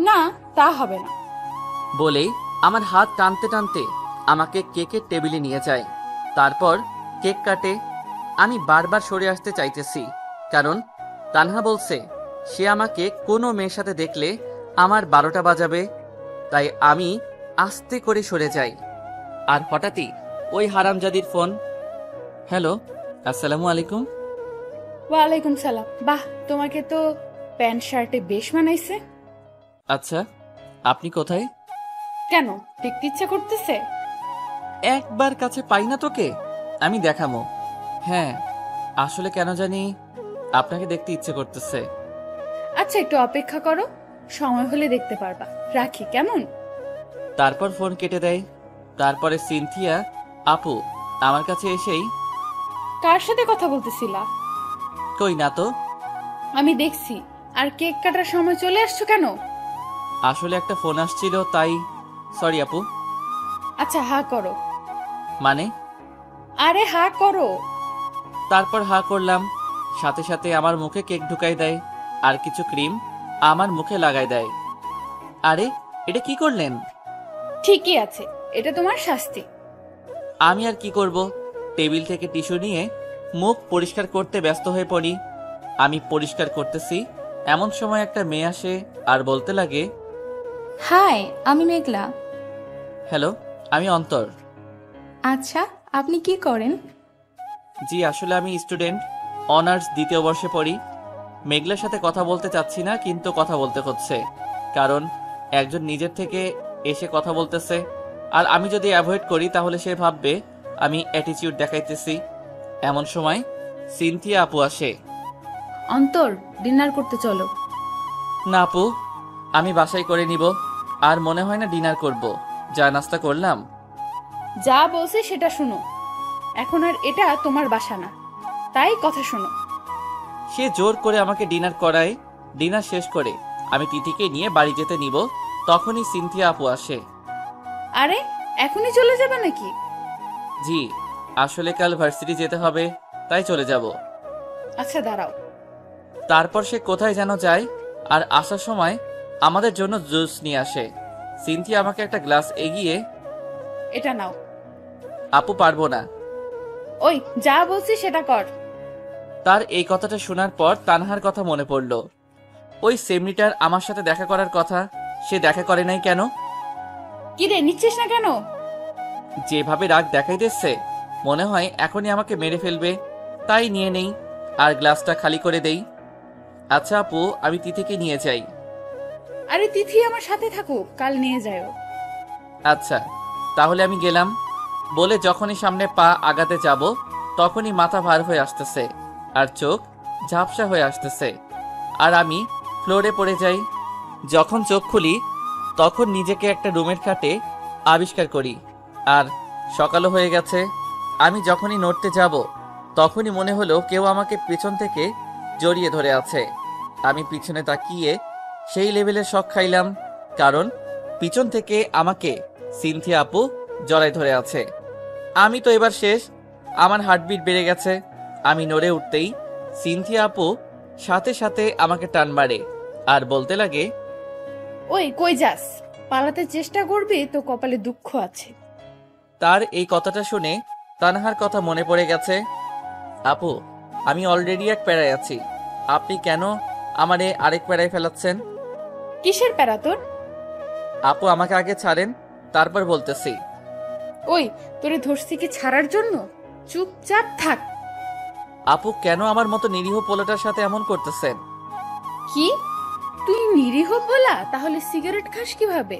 B: না, তা হবে না।
A: বলেই আমার হাত টানতে টানতে আমাকে কেকের টেবিলে নিয়ে যায়। তারপর কেক কাটে। আমি বারবার সরে আসতে চাইতেছি, কারণ তানহা বলছে সে আমাকে কোনো মেয়ের সাথে দেখলে আমার 12টা বাজাবে। তাই আমি আস্তে করে সরে যাই। আর হঠাৎই ওই হারামজাদির ফোন। হ্যালো, আসসালামু আলাইকুম।
B: ওয়ালাইকুম সালাম। বাহ, তোমাকে তো প্যান্ট শার্টে বেশ মানাইছে।
A: আচ্ছা, আপনি কোথায়?
B: কেন, দেখতে ইচ্ছা করতেছে?
A: একবার কাছে পাই না তোকে, আমি দেখামো। হ্যাঁ, আসলে কেন জানি আপনাকে দেখতে ইচ্ছে করতেছে।
B: আচ্ছা, একটু অপেক্ষা করো, সময় হলে দেখতে পারবা। রাখি কেমন?
A: তারপর ফোন কেটে দেয়। তারপরে সিনথিয়া আপু আমার কাছে এসেই,
B: কার সাথে কথা বলতেছিলা?
A: কই না তো।
B: আমি দেখছি। আর কেক কাটার সময় চলে আসছো কেন?
A: আসলে একটা ফোন আসছিল তাই। সরি আপু।
B: আচ্ছা, হা করো।
A: মানে?
B: আরে হা করো।
A: তারপর হা করলাম। সাথে সাথে আমার মুখে কেক ঢুকাই দেয় আর কিছু ক্রিম আমার মুখে লাগাই দেয়। আরে, এটা কি করলেন?
B: ঠিকই আছে, এটা তোমার শাস্তি।
A: আমি আর কি করব, টেবিল থেকে টিস্যু নিয়ে মুখ পরিষ্কার করতে ব্যস্ত হয়ে পড়ি। আমি পরিষ্কার করতেছি, এমন সময় একটা মেয়ে আসে আর বলতে লাগে,
I: হাই, আমি মেঘলা।
A: হ্যালো, আমি অন্তর।
I: আচ্ছা, আপনি কি করেন?
A: জি আসলে আমি স্টুডেন্ট, অনার্স 2য় বর্ষে পড়ি। মেঘলার সাথে কথা বলতে চাচ্ছি না, কিন্তু কথা বলতে হচ্ছে, কারণ একজন নিজের থেকে এসে কথা বলতেছে। আর আমি যদি অ্যাভয়েড করি তাহলে সে ভাববে আমি অ্যাটিটিউড দেখাইতেছি। এমন সময় সিনথিয়া আপু আসে।
B: অন্তর, ডিনার করতে চলো।
A: না আপু, আমি বাসায় করে নিব। আর মনে হয় না ডিনার করব, যা নাস্তা করলাম।
B: যা বলছি সেটা শুনো। এখন আর এটা তোমার বাসা না, তাই কথা শোনো।
A: সে জোর করে আমাকে ডিনার করায়। ডিনার শেষ করে আমি তিথিকে নিয়ে বাড়ি যেতে নিব, তখনই সিনথিয়া আপু আসে।
B: আরে, এখনই চলে যাবে নাকি?
A: জি, আসলে কাল ভার্সিটি যেতে হবে, তাই চলে যাব।
B: আচ্ছা, দাঁড়াও।
A: তারপর সে কোথায় যেন যায়, আর আসার সময় আমাদের জন্য জুস নিয়ে আসে। সিনথিয়া আমাকে একটা গ্লাস এগিয়ে,
B: এটা নাও।
A: আপু পারবো না।
B: ওই, যা বলছি সেটা কর।
A: তার এই কথাটা শোনার পর তানহার কথা মনে পড়ল। ওই সেমনিটার আমার সাথে দেখা করার কথা, সে দেখা করে নাই কেন?
B: কি রে, নিচ্ছিস না কেন?
A: যেভাবে রাগ দেখাই দিচ্ছে, মনে হয় এখনই আমাকে মেরে ফেলবে, তাই নিয়ে নেই আর গ্লাসটা খালি করে দেই। আচ্ছা আপু, আমি তিথিকে নিয়ে যাই।
B: আরে, তিথি আমার সাথে থাকুক, কাল নিয়ে যাও।
A: আচ্ছা, তাহলে আমি গেলাম। বলে যখনই সামনে পা আগাতে যাব, তখনই মাথা ভার হয়ে আসতেছে আর চোখ ঝাপসা হয়ে আসতেছে, আর আমি ফ্লোরে পড়ে যাই। যখন চোখ খুলি তখন নিজেকে একটা রুমের খাটে আবিষ্কার করি, আর সকালও হয়ে গেছে। আমি যখনই নড়তে যাব তখনই মনে হলো কেউ আমাকে পেছন থেকে জড়িয়ে ধরে আছে। আমি পিছনে তাকিয়ে সেই লেভেলের শক খাইলাম, কারণ পিছন থেকে আমাকে সিনথিয়া আপু জড়ায় ধরে আছে। আমি তো এবার শেষ, আমার হার্টবিট বেড়ে গেছে। আমি নড়ে উঠতেই সিনথিয়া আপু সাথে সাথে আমাকে টান মারে আর বলতে লাগে,
B: ওই, কই যাস? পালাতে চেষ্টা করবি তো কপালে দুঃখ আছে।
A: তার এই কথাটা শুনে তানহার কথা মনে পড়ে গেছে। আপু, আমি অলরেডি এক প্যারায় আছি, আপনি কেন আমারে আরেক প্যারায় ফেলাচ্ছেন?
B: কিসের প্যারা তোর?
A: আপু আমাকে আগে ছাড়েন, তারপর বলতেছি।
B: ওই, তোরে ধরছি কি ছাড়ার জন্য? চুপচাপ থাক।
A: আপু কেন আমার মতো নিরীহ পোলাটার সাথে এমন করতেছেন?
B: কি, তুই নিরীহ ভোলা? তাহলে সিগারেট খাস কিভাবে?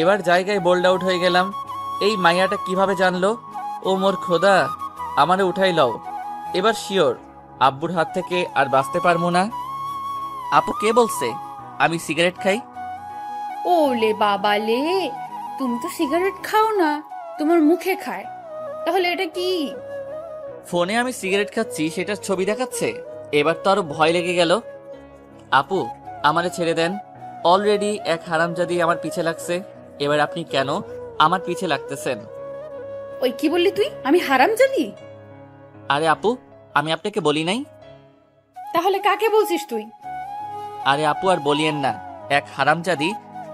A: এবার জায়গায় বোল্ড আউট হয়ে গেলাম। এই মাইয়াটা কিভাবে জানলো? ও মোর খোদা, আমারে উঠাই লও। এবার শিওর আব্বুর হাত থেকে আর বাঁচতে পারবো না। আপু কে বলছে আমি সিগারেট খাই?
B: ওলে বাবালে, তুমি তো সিগারেট খাও না, তোমার মুখে খায়, তাহলে এটা কি?
A: ফোনে আমি সিগারেট খাচ্ছি সেটার ছবি দেখাচ্ছে। এবার তো আরো ভয় লেগে গেল। আপু, আমারে ছেড়ে দেন। অলরেডি এক হারামজাদি আমার পিছে লাগছে, এবার আপনি কেন আমার পিছে লাগতেছেন?
B: ওই কি বললি তুই? আমি হারামজাদি?
A: আরে আপু, আমি আপনাকে বলি নাই?
B: তাহলে কাকে বলছিস তুই?
A: আরে আপু, আর বলিয়েন না। এক হারামজাদি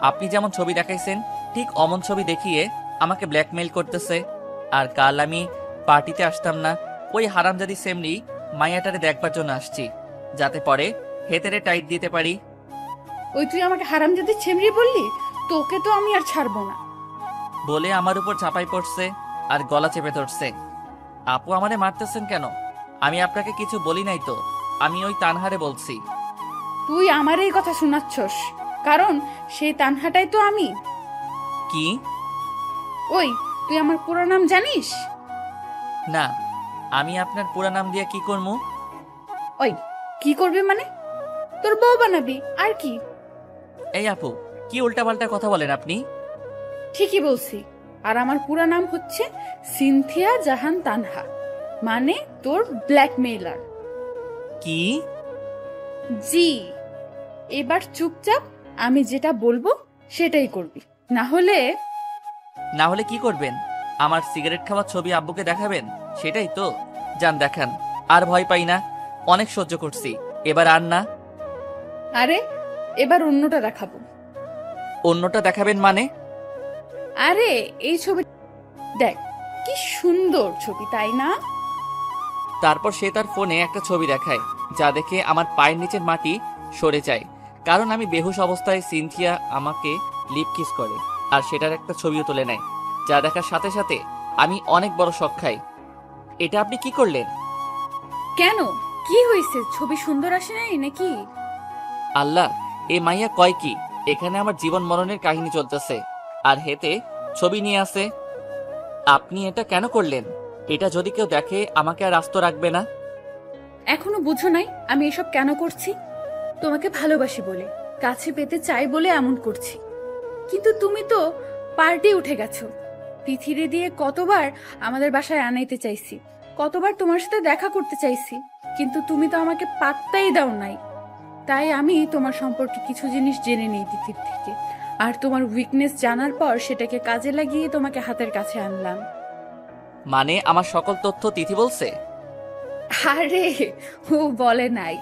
A: আপনি যেমন ছবি দেখাইছেন ঠিক অমন ছবি দেখিয়ে আমাকে ব্ল্যাকমেইল করতেছে। আর কাল আমি পার্টিতে আসতাম না, ওই হারামজাদি সেমনি মাইয়াটারে দেখবার জন্য আসছি, যাতে পরে হেতেরে টাইট দিতে পারি।
B: ওই তুই আমাকে হারামজাদি ছেমড়ি বললি? তোকে তো আমি আর ছাড়বো না।
A: বলে আমার উপর চাপাই পড়ছে আর গলা চেপে ধরছে। আপু, আমারে মারতেছেন কেন? আমি আপনাকে কিছু বলি নাই তো, আমি ওই তানহারে বলছি।
B: তুই আমার এই কথা শোনাচ্ছস, কারণ সেই তানহাটাই তো আমি।
A: কি?
B: ওই তুই আমার পুরো নাম জানিস?
A: না, আমি আপনার পুরা নাম দিয়ে কি করবো?
B: ওই কি করবি মানে? তোর বউ বানাবি আর কি?
A: এই আপু, কি উল্টাপাল্টা কথা বলেন আপনি?
B: ঠিকই বলছি। আর আমার পুরা নাম হচ্ছে সিনথিয়া জাহান তানহা, মানে তোর ব্ল্যাকমেইলার।
A: কি?
B: জি, এবার চুপচাপ আমি যেটা বলবো সেটাই করবি, না হলে।
A: না হলে কি করবেন? আমার সিগারেট খাওয়ার ছবি আব্বুকে দেখাবেন, সেটাই তো? যান দেখান, আর ভয় পাই না, অনেক সহ্য করছি, এবার আর না।
B: আরে এবার অন্যটা দেখাবো।
A: অন্যটা দেখাবেন মানে?
B: আরে এই ছবি দেখ, কি সুন্দর ছবি, তাই না?
A: তারপর সে তার ফোনে একটা ছবি দেখায়, যা দেখে আমার পায়ের নিচের মাটি সরে যায়, কারণ আমি বেহুশ অবস্থায় সিনথিয়া আমাকে লিপ কিস করে, আর সেটার একটা ছবিও তুলে নেয়, যা দেখার সাথে সাথে আমি অনেক বড় শক খাই। এটা আপনি কি করলেন?
B: কেন, কি হয়েছে? ছবি সুন্দর আসে নাই নাকি?
A: আল্লাহ, এ মাইয়া কয় কি? এখানে আমার জীবন মরণের কাহিনী চলতেছে, আর হেতে ছবি নিয়ে আসে। আপনি এটা কেন করলেন? এটা যদি কেউ দেখে আমাকে আর আস্ত রাখবে না।
B: এখনো বুঝো নাই আমি এসব কেন করছি? তোমাকে ভালোবাসি বলে, কাছে পেতে চাই বলে এমন করছি। কিন্তু তুমি তো পার্টি উঠে গেছো। তিথিরে দিয়ে কতবার আমাদের বাসায় আনাইতে চাইছি, কতবার তোমার সাথে দেখা করতে চাইছি, কিন্তু তুমি তো আমাকে পাত্তাই দাও নাই। তাই আমি তোমার সম্পর্কে কিছু জিনিস জেনে নিই তিথির থেকে, আর তোমার উইকনেস জানার পর সেটাকে কাজে লাগিয়ে তোমাকে হাতের কাছে আনলাম।
A: মানে আমার সকল তথ্য তিথি বলছে?
B: আরে ও বলে নাই,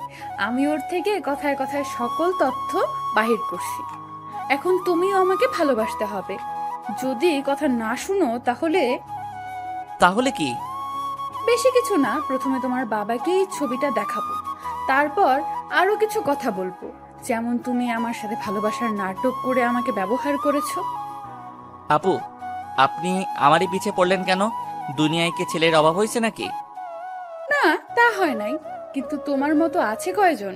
B: আমি ওর থেকে কথায় কথায় সকল তথ্য বাহির করছি। এখন তুমিও আমাকে ভালোবাসতে হবে। যদি কথা না শুনো তাহলে?
A: তাহলে কি?
B: বেশি কিছু না, প্রথমে তোমার বাবাকে এই ছবিটা দেখাবো, তারপর আরো কিছু কথা বলবো, যেমন তুমি আমার সাথে ভালোবাসার নাটক করে আমাকে ব্যবহার করেছো।
A: আপু, আপনি আমারই পিছে পড়লেন কেন? দুনিয়ায় কি ছেলের অভাব হয়েছে নাকি?
B: না, তা হয় নাই, কিন্তু তোমার মতো আছে কয়জন,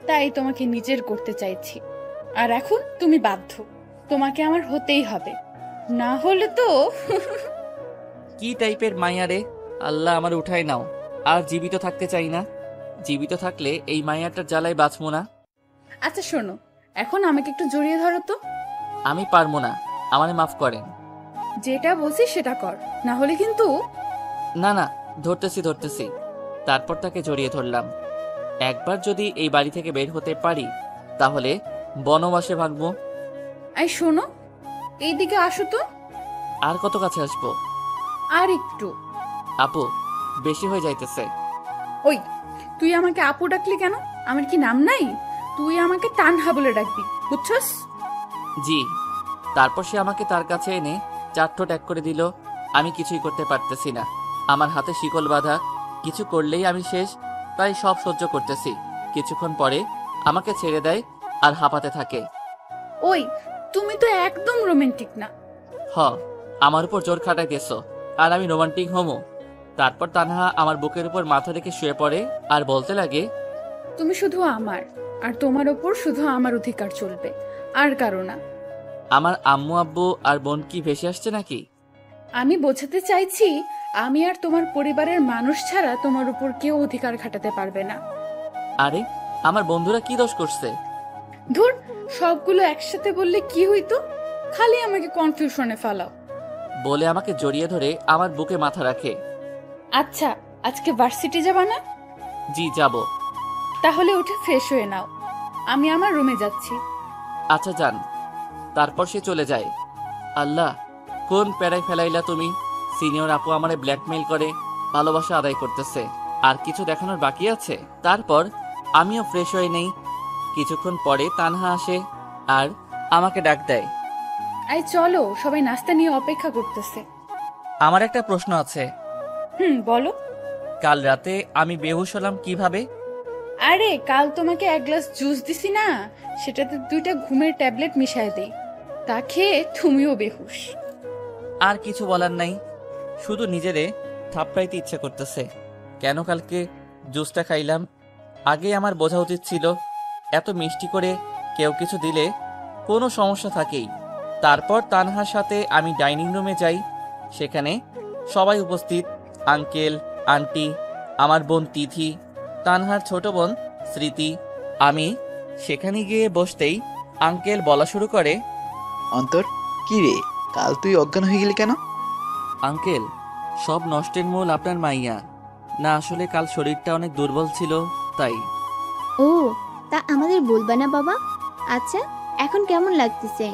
B: তাই তোমাকে নিজের করতে চাইছি। আর এখন তুমি বাধ্য, তোমাকে আমার হতেই হবে, না হলে তো।
A: কি টাইপের মাইয়া রে? আল্লাহ, আমার উঠাই নাও, আর জীবিত থাকতে চাই না। জীবিত থাকলে এই মাইয়াটার জ্বালায় বাঁচবো না।
B: আচ্ছা শোনো, এখন আমাকে একটু জড়িয়ে ধরো তো।
A: আমি পারবো না, আমারে মাফ করেন।
B: যেটা বলছি সেটা কর, না হলে কিন্তু।
A: না না, ধরতেছি। তারপর তাকে জড়িয়ে ধরলাম। একবার যদি এই বাড়ি থেকে বের হতে পারি, তাহলে বনবাসে ভাগবো।
B: এই শোনো, এইদিকে আসো তো।
A: আর কত কাছে আসবো?
B: আর একটু।
A: আপু, বেশি হয়ে যাইতেছে।
B: ওই তুই আমাকে আপু ডাকলি কেন? আমার কি নাম নাই? তুই আমাকে তানহা বলে ডাকবি, বুঝছস?
A: জি। তারপর সে আমাকে তার কাছে এনে চারঠো ট্যাগ করে দিল। আমি কিছুই করতে পারতেছি না, আমার হাতে শিকল বাঁধা, কিছু করলেই আমি শেষ, তাই সব সহ্য করতেছি। কিছুক্ষণ পরে আমাকে ছেড়ে দেয় আর হাঁপাতে থাকে।
B: ওই তুমি তো একদম রোমান্টিক না।
A: আমার উপর জোর খাটাইতেছো, আর আমি রোমান্টিক হমো? তারপর তানহা আমার বুকের উপর মাথা রেখে শুয়ে পড়ে আর বলতে লাগে,
B: তুমি শুধু আমার, আর তোমার ওপর শুধু আমার অধিকার চলবে, আর কারো না।
A: আমার আম্মু আব্বু আর বোন কি ভেসে আসছে নাকি?
B: আমি বোঝাতে চাইছি, আমি আর তোমার পরিবারের মানুষ ছাড়া তোমার উপর কেউ অধিকার খাটাতে পারবে না।
A: আরে, আমার বন্ধুরা কি দোষ করছে?
B: ধুর, সবগুলো একসাথে বললে কি হইতো? খালি আমাকে কনফিউশনে ফেলাও।
A: বলে আমাকে জড়িয়ে ধরে আমার বুকে মাথা রাখে।
B: আচ্ছা, আজকে ভার্সিটি যাবা না?
A: জি যাব।
B: তাহলে উঠে ফ্রেশ হয়ে নাও, আমি আমার রুমে যাচ্ছি।
A: আচ্ছা যান। তারপর সে চলে যায়। আল্লাহ, কোন প্যারায় ফেলাইলা তুমি? সিনিয়র আপু আমারে ব্ল্যাকমেইল করে ভালোবাসা আদায় করতেছে, আর কিছু দেখানোর বাকি আছে? তারপর আমিও ফ্রেশ হয়ে নেই। কিছুক্ষণ পরে তানহা আসে আর আমাকে ডাক দেয়।
B: আই চলো, সবাই নাস্তা নিয়ে অপেক্ষা করতেছে।
A: আমার একটা প্রশ্ন আছে।
B: বলো।
A: কাল রাতে আমি বেহুশ হলাম কিভাবে?
B: আরে কাল তোমাকে এক গ্লাস জুস দিছি না, সেটাতে 2টা ঘুমের ট্যাবলেট মিশায় দেই, তা খেয়ে তুমিও বেহুশ।
A: আর কিছু বলার নাই, শুধু নিজেরে থাপড়াইতে ইচ্ছে করতেছে। কেন কালকে জুসটা খাইলাম? আগে আমার বোঝা উচিত ছিল, এত মিষ্টি করে কেউ কিছু দিলে কোনো সমস্যা থাকেই। তারপর তানহার সাথে আমি ডাইনিং রুমে যাই। সেখানে সবাই উপস্থিত, আঙ্কেল, আন্টি, আমার বোন তিথি, তানহার ছোট বোন স্মৃতি। আমি সেখানে গিয়ে বসতেই আঙ্কেল বলা শুরু করে,
G: অন্তর, কি রে, কাল তুই অজ্ঞান হয়ে গেলি কেন?
A: আঙ্কেল, সব নষ্টের মূল আপনার মাইয়া। না, আসলে কাল শরীরটা অনেক দুর্বল ছিল তাই।
H: ও, তা আমাদের বলবা না বাবা? আচ্ছা, এখন কেমন লাগতেছে?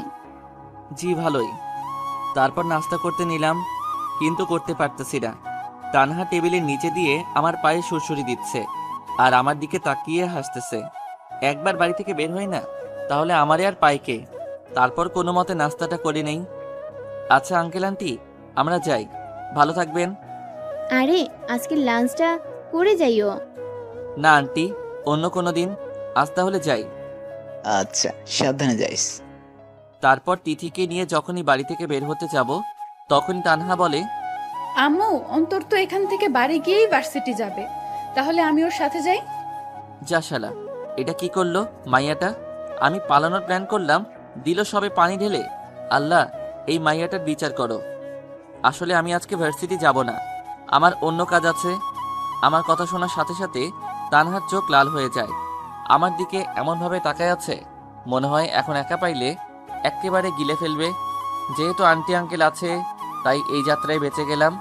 A: জি ভালোই। তারপর নাস্তা করতে নিলাম, কিন্তু করতে পারতেছি না। তানহা টেবিলের নিচে দিয়ে আমার পায়ে সুরসুরি দিচ্ছে আর আমার দিকে তাকিয়ে হাসতেছে। একবার বাড়ি থেকে বের হয় না, তাহলে আমারে আর পাইকে। তারপর কোনো মতে নাস্তাটা করে নেই। আচ্ছা আঙ্কেল আন্টি, আমরা যাই, ভালো থাকবেন।
H: আরে আজকে লাঞ্চটা করে যাইও।
A: না আন্টি, অন্য কোনো দিন। আজ তাহলে যাই।
G: আচ্ছা, সাবধানে যাইস।
A: তারপর তিথিকে নিয়ে যখনই বাড়ি থেকে বের হতে যাব, তখনই তানহা বলে,
B: আম্মু, অন্তর তো এখান থেকে বাড়ি গিয়েই ভার্সিটি যাবে, তাহলে আমি ওর সাথে যাই।
A: যা শালা, এটা কি করলো মাইয়াটা? আমি পালানোর প্ল্যান করলাম, দিল সবে পানি ঢেলে। আল্লাহ, এই মাইয়াটার বিচার করো। আসলে আমি আজকে ভার্সিটি যাব না, আমার অন্য কাজ আছে। আমার কথা শোনার সাথে সাথে তানহার চোখ লাল হয়ে যায়। আমার দিকে এমনভাবে তাকায় আছে, মনে হয় এখন একা পাইলে একেবারে গিলে ফেলবে। যেহেতু আন্টি আঙ্কেল আছে, তাই এই যাত্রায় বেঁচে গেলাম।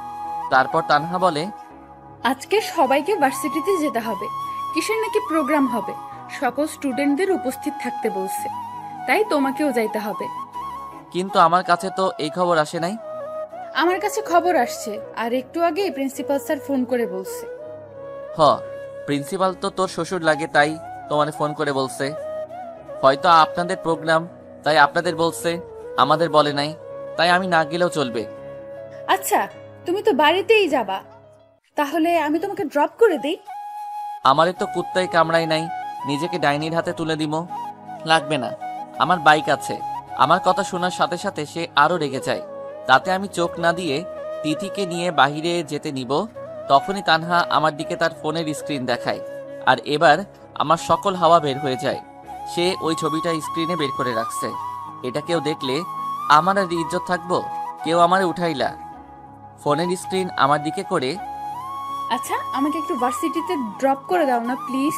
A: তারপর তানহা বলে,
B: আজকে সবাইকে ভার্সিটিতে যেতে হবে, কিসের নাকি প্রোগ্রাম হবে, সকল স্টুডেন্টদের উপস্থিত থাকতে বলছে, তাই তোমাকেও যাইতে হবে।
A: কিন্তু আমার কাছে তো এই খবর আসে নাই।
B: আমার কাছে খবর আসছে, আর একটু আগে প্রিন্সিপাল স্যার ফোন করে বলছে।
A: হ, প্রিন্সিপাল তো তোর শ্বশুর লাগে, তাই তোমারে ফোন করে বলছে। হয়তো আপনাদের প্রোগ্রাম, তাই আপনাদের বলছে, আমাদের বলে নাই, তাই আমি না গেলেও চলবে।
B: আচ্ছা, তুমি তো বাড়িতেই যাবা, তাহলে আমি তোমাকে ড্রপ করে দেই।
A: আমারে তো কুত্তাই কামড়াই নাই, নিজেকে ডাইনির হাতে তুলে দিব। লাগবে না, আমার বাইক আছে। আমার কথা শোনার সাথে সাথে সে আরো রেগে যায়। তাতে আমি চোখ না দিয়ে তিথিকে নিয়ে বাহিরে যেতে নিব, তখনই তানহা আমার দিকে তার ফোনের স্ক্রিন দেখায়, আর এবার আমার সকল হাওয়া বের হয়ে যায়। সে ওই ছবিটা স্ক্রিনে বের করে রাখছে। এটা কেউ দেখলে আমার আর ইজ্জত থাকবো? কেউ আমারে উঠাইলা। ফোনের স্ক্রিন আমার দিকে করে,
B: আচ্ছা, আমাকে একটু ভার্সিটিতে ড্রপ করে দাও না প্লিজ।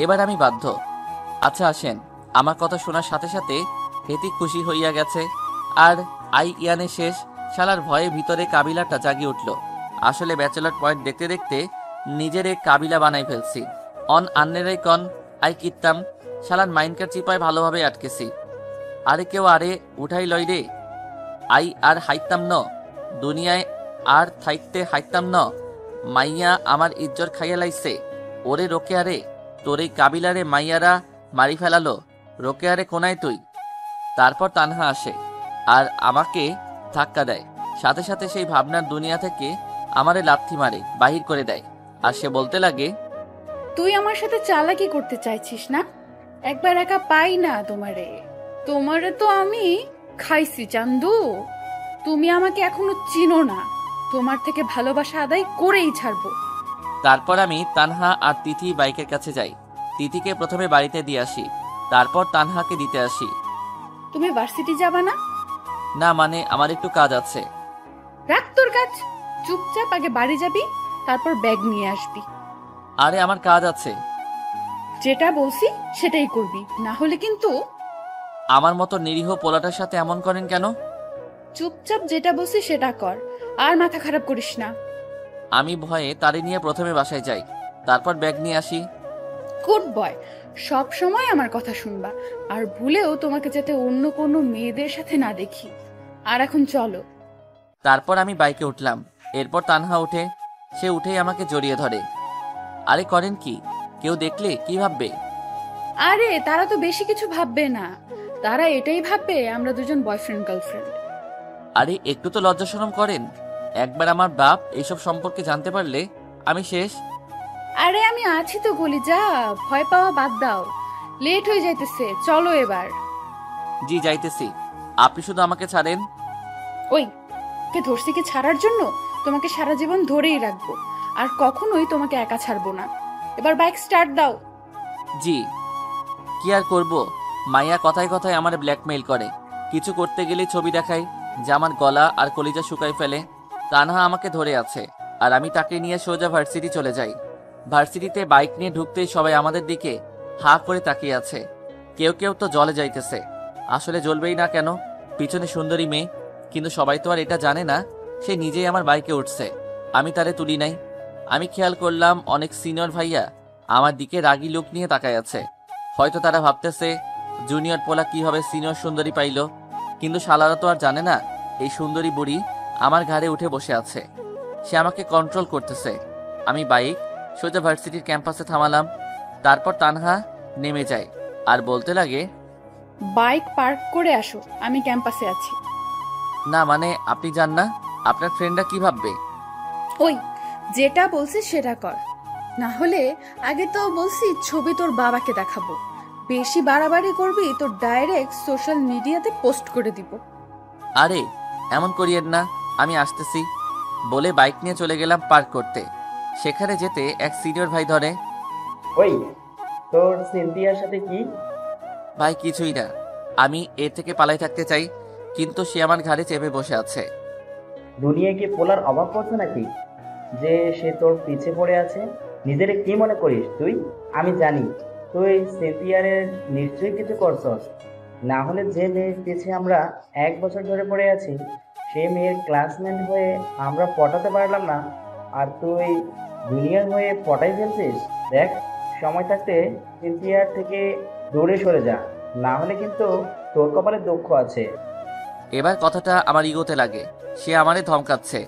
A: এবার আমি বাধ্য। আচ্ছা আসেন। আমার কথা শোনার সাথে সাথে হেতি খুশি হইয়া গেছে। আর ইয়ানে শেষ। শালার ভয়ে ভিতরে কাবিলাটা জাগিয়ে উঠল। আসলে ব্যাচেলর পয়েন্ট দেখতে দেখতে নিজের এক কাবিলা বানাই ফেলছি। অন আন্নেরাই কন আই কিত্তাম। শালার মাইনকার চিপায় ভালোভাবে আটকেছি। আরে কেউ আরে উঠাই লই রে। আই আর হাইতাম ন দুনিয়ায়, আর থাইতে হাইতাম ন। মাইয়া আমার ইজ্জত খাইয়া লাইছে। ওরে রোকেয়ারে, তোর এই কাবিলারে মাইয়ারা মারি ফেলালো। রোকেয়ারে কোনায় তুই। তারপর তানহা আসে আর আমাকে ধাক্কা দেয়। সাথে সাথে সেই ভাবনার দুনিয়া থেকে আমারে লাথি মারে, বাহির করে দেয়। আর সে বলতে লাগে,
B: তুই আমার সাথে চালাকি করতে চাইছিস না? একবার একা পাই না তোমারে। তোমারে তো আমি খাইছি চান্দু। তুমি আমাকে এখনো চিনো না, তোমার থেকে ভালোবাসা আদায় করেই ছাড়বো।
A: তারপর আমি তানহা আর তিথি বাইকের কাছে যাই। তিথিকে প্রথমে বাড়িতে দিয়ে আসি, তারপর তানহাকে দিতে আসি।
B: তুমি ভার্সিটি যাবা না?
A: না মানে আমার একটু কাজ আছে।
B: রাখ তোর কাজ, চুপচাপ আগে বাড়ি যাবি, তারপর ব্যাগ নিয়ে আসবি।
A: আরে আমার কাজ আছে।
B: যেটা বলছি সেটাই করবি, না হলে কিন্তু
A: আমার মতো নিরীহ পোলাটার সাথে এমন করেন কেন?
B: চুপচাপ যেটা বলছি সেটা কর, আর মাথা খারাপ করিস না।
A: আমি ভয়ে তারে নিয়ে প্রথমে বাসায় যাই, তারপর ব্যাগ নিয়ে আসি।
B: গুড বয়, সব সময় আমার কথা শুনবা, আর ভুলেও তোমাকে যাতে অন্য কোনো মেয়েদের সাথে না দেখি। আর এখন চলো।
A: তারপর আমি বাইকে উঠলাম। এরপর তানহা উঠে, সে উঠেই আমাকে জড়িয়ে ধরে। আরে করেন কি? কেউ দেখলে কি ভাববে?
B: আরে তারা তো বেশি কিছু ভাববে না, তারা এটাই ভাববে আমরা দুজন বয়ফ্রেন্ড গার্লফ্রেন্ড।
A: আরে একটু তো লজ্জা শরম করেন। একবার আমার বাপ এইসব সম্পর্কে জানতে পারলে আমি শেষ।
B: আরে আমি আছি তো গলি, যা ভয় পাওয়া বাদ দাও, লেট হয়ে যাইতেছে, চলো এবার।
A: জি যাইতেছি, আপনি শুধু আমাকে ছাড়েন।
B: ওই কে ধরছি কি ছাড়ার জন্য? তোমাকে সারা জীবন ধরেই রাখবো, আর কখনোই তোমাকে একা ছাড়বো না। এবার বাইক স্টার্ট দাও।
A: জি। কি আর করব, মাইয়া কথায় কথায় আমার ব্ল্যাকমেইল করে। কিছু করতে গেলে ছবি দেখায় যে আমার গলা আর কলিজা শুকাই ফেলে। তানহা আমাকে ধরে আছে, আর আমি তাকে নিয়ে সোজা ভার্সিটি চলে যাই। ভার্সিটিতে বাইক নিয়ে ঢুকতেই সবাই আমাদের দিকে হা করে তাকিয়ে আছে। কেউ কেউ তো জলে যাইতেছে। আসলে জ্বলবেই না কেন, পিছনে সুন্দরী মেয়ে। কিন্তু সবাই তো আর এটা জানে না সে নিজেই আমার বাইকে উঠছে, আমি তারে তুলি নাই। আমি খেয়াল করলাম অনেক সিনিয়র ভাইয়া আমার দিকে রাগী লুক নিয়ে তাকায় আছে। হয়তো তারা ভাবতেছে জুনিয়র পোলা কিভাবে সিনিয়র সুন্দরী পাইল, কিন্তু শালারা তো আর জানে না এই সুন্দরী বুড়ি আমার ঘাড়ে উঠে বসে আছে। সে আমাকে কন্ট্রোল করতেছে। আমি বাইক সোজা ভার্সিটির ক্যাম্পাসে থামালাম। তারপর তানহা নেমে যায় আর বলতে লাগে,
B: বাইক পার্ক করে আসো, আমি ক্যাম্পাসে আছি।
A: না মানে আপনি জান না, আপনার ফ্রেন্ডরা কি ভাববে?
B: ওই যেটা বলছিস সেটা কর, না হলে আগে তো বলছি ছবি তোর বাবাকে দেখাবো। বেশি বাড়াবাড়ি করবি তো ডাইরেক্ট সোশ্যাল মিডিয়াতে পোস্ট করে দিব।
A: আরে এমন করিয়েন না, আমি আসতেছি বলে বাইক নিয়ে চলে গেলাম পার্ক করতে। সেখানে যেতে এক সিনিয়র ভাই ধরে,
J: ওই তোর সিনথিয়ার সাথে কি?
A: ভাই কিছুই না, আমি এর থেকে পালাই থাকতে চাই, কিন্তু সে আমার ঘাড়ে চেপে বসে আছে।
J: দুনিয়া কি পোলার অভাব পড়ছে নাকি যে সে তোর পিছে পড়ে আছে? নিজেরে কি মনে করিস তুই? আমি জানি তুই সিনথিয়ারের নিশ্চয়ই কিছু করছস, না হলে যে মেয়ের পিছে আমরা 1 বছর ধরে পড়ে আছি সে মেয়ের ক্লাসমেট হয়ে আমরা পটাতে পারলাম না, আর তুই দুনিয়ার হয়ে পটাই ফেলছিস। দেখ, সময় থাকতে সিনথিয়ার থেকে দূরে সরে যা, না হলে কিন্তু তোর কপালে দুঃখ আছে।
A: এবার কথাটা আমার ইগোতে লাগে। সে আমারে ধমকাচ্ছে।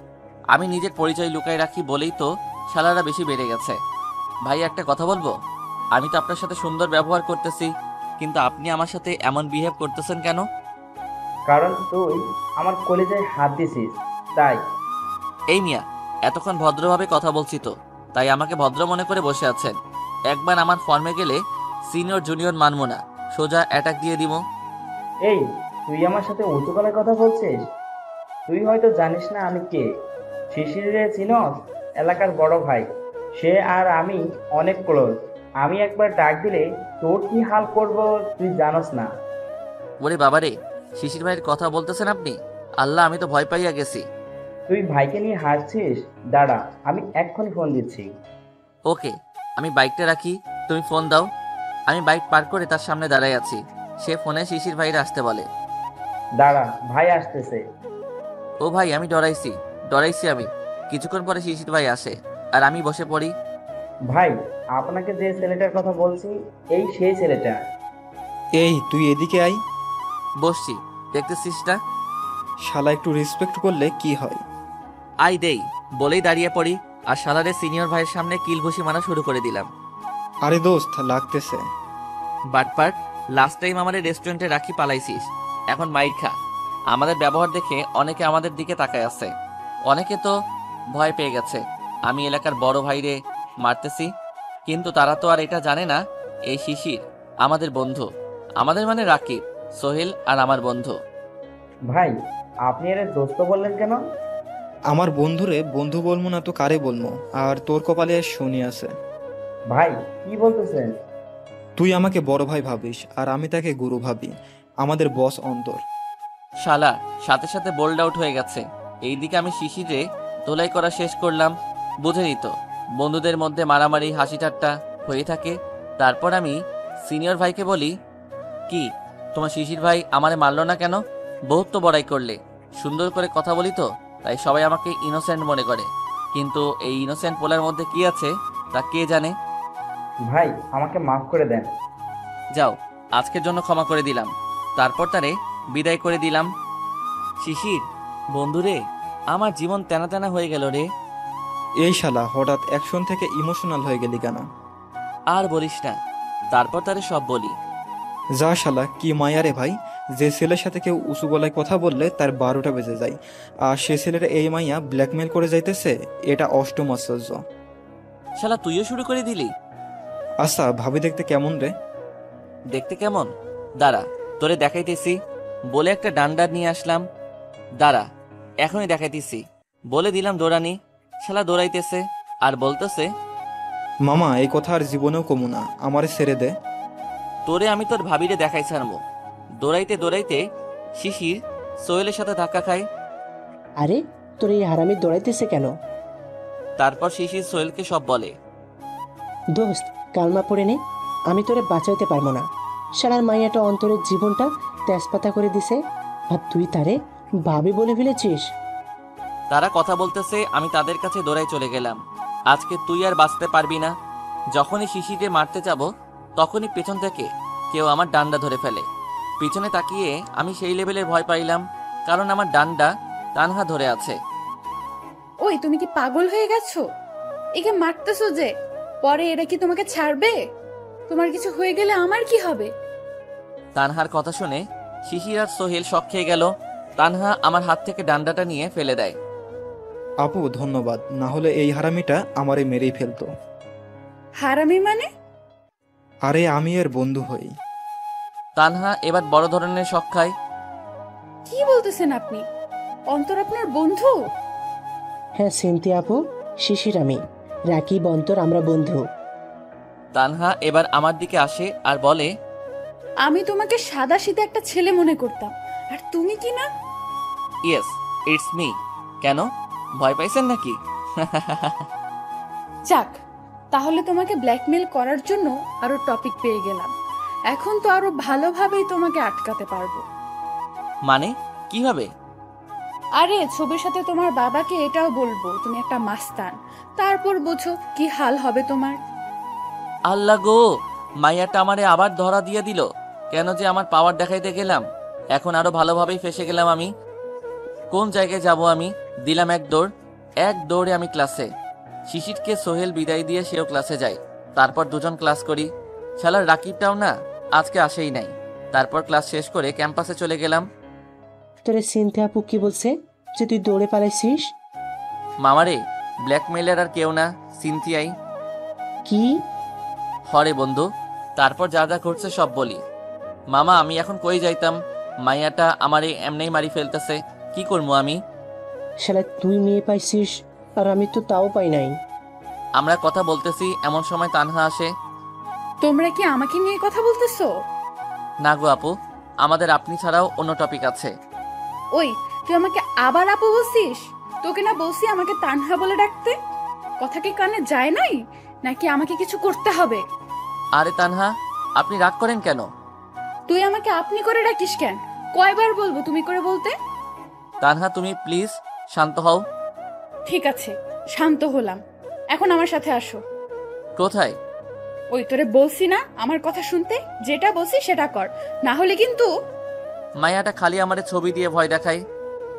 A: আমি নিজের পরিচয় লুকাই রাখি বলেই তো শালারা বেশি বেড়ে গেছে। ভাই একটা কথা বলবো, আমি তো আপনার সাথে সুন্দর ব্যবহার করতেছি, কিন্তু আপনি আমার সাথে এমন বিহেভ করতেছেন কেন?
J: কারণ তুই আমার কলেজায় হাত দিছিস তাই।
A: এই মিয়া, এতক্ষণ ভদ্রভাবে কথা বলছি তো, তাই আমাকে ভদ্র মনে করে বসে আছেন। একবার আমার ফর্মে গেলে সিনিয়র জুনিয়র মানবো না, সোজা অ্যাটাক দিয়ে দিব।
J: এই তুই আমার সাথে উঁচু গলায় কথা বলছিস? তুই হয়তো জানিস না আমি কে। শিশিরে চিনস? এলাকার বড় ভাই। সে আর আমি অনেক ক্লোজ। আমি একবার ডাক দিলে তোর কি হাল করব তুই জানোস না।
A: ওরে বাবারে, শিশির ভাইয়ের কথা বলতেছেন আপনি? আল্লাহ, আমি তো ভয় পাইয়া গেছি।
J: তুই ভাইকে নিয়ে হাসছিস? দাঁড়া, আমি এক্ষুনি ফোন দিচ্ছি।
A: ওকে, আমি বাইকটা রাখি, তুমি ফোন দাও। আমি বাইক পার্ক করে তার সামনে দাঁড়াই আছি। সে ফোনে শিশির ভাইরা আসতে বলে।
J: দাঁড়া, ভাই আসতেছে।
A: ও ভাই, আমি ডরাইছি আমি। কিছুক্ষণ পরে শিশির ভাই আসে আর আমি বসে পড়ি।
J: ভাই, আপনাকে যে ছেলেটার কথা বলছি এই সেই ছেলেটা।
K: এই তুই এদিকে আয়।
A: বসছি, দেখতেছিস না?
K: শালা একটু রেসপেক্ট করলে কি হয়?
A: আই দেই বলেই দাঁড়িয়ে পড়ি, আর শালারে সিনিয়র ভাইয়ের সামনে কিল ঘুষি মারা শুরু করে দিলাম।
K: আরে দোস্ত, লাগতেছে।
A: বাটপার্ট, লাস্ট টাইম আমাদের রেস্টুরেন্টে রাখি পালাইছিস, এখন মাইর খা। আমাদের ব্যবহার দেখে অনেকে আমাদের দিকে তাকায় আছে। অনেকে তো ভয় পেয়ে গেছে আমি এলাকার বড় ভাইরে মারতেছি, কিন্তু তারা তো আর এটা জানে না এই শিশির আমাদের বন্ধু। আমাদের মানে রাকিব, সোহেল আর আমার বন্ধু।
J: ভাই, আপনি এর দোস্ত বললেন কেন?
K: আমার বন্ধুরে বন্ধু বলবো না তো কারে বলবো? আর তোর কপালে শনি আছে।
J: ভাই কি বলতেছেন?
K: তুই আমাকে বড় ভাই ভাবিস আর আমি তাকে গুরু ভাবি। আমাদের বস অন্তর।
A: শালা সাথে সাথে বোল্ড আউট হয়ে গেছে। এইদিকে আমি শিশিরে ধোলাই করা শেষ করলাম। বুঝেনি তো, বন্ধুদের মধ্যে মারামারি হাসি ঠাট্টা হয়ে থাকে। তারপর আমি সিনিয়র ভাইকে বলি, কি তোমার শিশির ভাই আমারে মারলো না কেন? বহুত তো বড়াই করলে। সুন্দর করে কথা বলি তো, তাই সবাই আমাকে ইনোসেন্ট মনে করে। কিন্তু এই ইনোসেন্ট পোলার মধ্যে কি আছে তা কে জানে।
J: ভাই আমাকে মাফ করে দেন।
A: যাও, আজকের জন্য ক্ষমা করে দিলাম। তারপর তারে বিদায় করে দিলাম। শিশির বন্ধুরে, আমার জীবন তেনা তেনা হয়ে গেল রে।
K: এই শালা হঠাৎ অ্যাকশন থেকে ইমোশনাল হয়ে গেলি কেন?
A: আর বলিস না। তারপর তারে সব বলি।
K: যা শালা, কি মায়া রে ভাই। যে ছেলের সাথে কেউ উঁচু গলায় কথা বললে তার 12টা বেজে যায়, আর সে ছেলের এই মাইয়া ব্ল্যাকমেল করে যাইতেছে, এটা অষ্টম আশ্চর্য।
A: শালা তুইও শুরু করে দিলি?
K: আচ্ছা, ভাবি দেখতে কেমন রে?
A: দেখতে কেমন? দাঁড়া, তোরে দেখাইতেছি। বলে একটা ডান্ডা নিয়ে আসলাম। দাঁড়া, এখনই দেখাইতেছি। বলে দিলাম দৌড়ানি। শালা দৌড়াইতেছে আর বলতেছে,
K: মামা এই কথা আর জীবনেও কমু না, আমারে ছেড়ে দে।
A: তোরে আমি তোর ভাবিরে দেখাই ছাড়বো। দৌড়াইতে দৌড়াইতে শিশির সোহেলের সাথে ধাক্কা খায়।
F: আরে তোর এই হারামি দৌড়াইতেছে কেন?
A: তারপর শিশির সোহেলকে সব বলে।
F: দোস্ত, কালমা পড়ে নে, আমি তোরে বাঁচাইতে পারবো না। শালার মাইয়াটা অন্তরের জীবনটা তেজপাতা করে দিছে, আর তুই তারে ভাবি বলে ফেলেছিস।
A: তারা কথা বলতেছে, আমি তাদের কাছে দৌড়াই চলে গেলাম। আজকে তুই আর বাঁচতে পারবি না। যখনই শিশিরকে মারতে যাব, তখনই পেছন থেকে কেউ আমার ডান্ডা ধরে ফেলে। পিছনে তাকিয়ে আমি সেই লেভেলের ভয় পাইলাম, কারণ আমার ডান্ডা তানহা ধরে আছে।
B: ওই তুমি কি পাগল হয়ে গেছো? একে মারতেছো যে, পরে এরা কি তোমাকে ছাড়বে? তোমার কিছু হয়ে গেলে আমার কি হবে?
A: তানহার কথা শুনে শিশির আর সোহেল শক খেয়ে গেল। তানহা আমার হাত থেকে ডান্ডাটা নিয়ে ফেলে দেয়।
K: আপু ধন্যবাদ, না হলে এই হারামিটা আমারে মেরেই ফেলতো।
B: হারামি মানে?
K: আরে আমি এর বন্ধু হই।
A: তানহা এবার বড় ধরনের শক খায়।
B: কি বলতেছেন আপনি? অন্তর আপনার বন্ধু?
F: হ্যাঁ সিনতি আপু, শিশির আমি, রাকিব অন্তর, আমরা বন্ধু।
A: তানহা এবার আমার দিকে আসে আর বলে,
B: আমি তোমাকে সাদা সিধা একটা ছেলে মনে করতাম, আর তুমি কি না?
A: Yes, it's me. কেন, ভয় পাইছেন নাকি?
B: যাক, তাহলে তোমাকে ব্ল্যাকমেল করার জন্য আরো টপিক পেয়ে গেলাম। এখন তো আরো ভালোভাবেই তোমাকে আটকাতে পারবো।
A: মানে কিভাবে?
B: আরে ছবির সাথে তোমার বাবাকে এটাও বলবো তুমি একটা মাস্তান, তারপর বোঝো কি হাল হবে তোমার।
A: আল্লাহ গো, মাইয়াটা আমারে আবার ধরা দিয়ে দিল। কেন যে আমার পাওয়ার দেখাইতে গেলাম, এখন আরো ভালোভাবেই ফেসে গেলাম আমি। কোন জায়গায় যাব আমি? দিলাম এক দৌড়ে আমি ক্লাসে। শিশিরকে সোহেল বিদায় দিয়ে সেও ক্লাসে যায়। তারপর দুজন ক্লাস করি। শালার রাকিবটাও না আজকে আসেই নাই। তারপর ক্লাস শেষ করে ক্যাম্পাসে চলে গেলাম।
F: তোরে সিনতি আপু কি বলছে যে তুই দৌড়ে পালাইছিস?
A: মামারে, ব্ল্যাকমেলার আর কেউ না, সিনথিয়াই।
F: কি?
A: হরে বন্ধু। তারপর যা যা ঘটছে সব বলি। মামা, আমি এখন কই যাইতাম? মাইয়াটা আমারে এমনি মারি ফেলতেছে, কি করবো আমি?
F: শালা তুই মেয়ে পাইছিস আর আমি তো তাও পাই নাই।
A: আমরা কথা বলতেছি, এমন সময় তানহা আসে।
B: তোমরা কি আমাকে নিয়ে কথা বলতেছো?
A: না গো আপু, আমাদের আপনি ছাড়াও অন্য টপিক আছে।
B: ওই তুই আমাকে আবার আপু বলছিস? তোকে না বলছি আমাকে তানহা বলে ডাকতে? কথা কি কানে যায় নাই, নাকি আমাকে কিছু করতে হবে?
A: আরে তানহা, আপনি রাগ করেন কেন?
B: তুই আমাকে আপনি করে ডাকিস কেন? কয়বার বলবো তুমি করে বলতে?
A: তানহা তুমি প্লিজ শান্ত হও।
B: ঠিক আছে, শান্ত হলাম। এখন আমার সাথে আসো।
A: কোথায়?
B: ওই তোরে বলছি না আমার কথা শুনতে, যেটা বলছি সেটা কর, না হলে কিন্তু।
A: মায়াটা খালি আমারে ছবি দিয়ে ভয় দেখায়।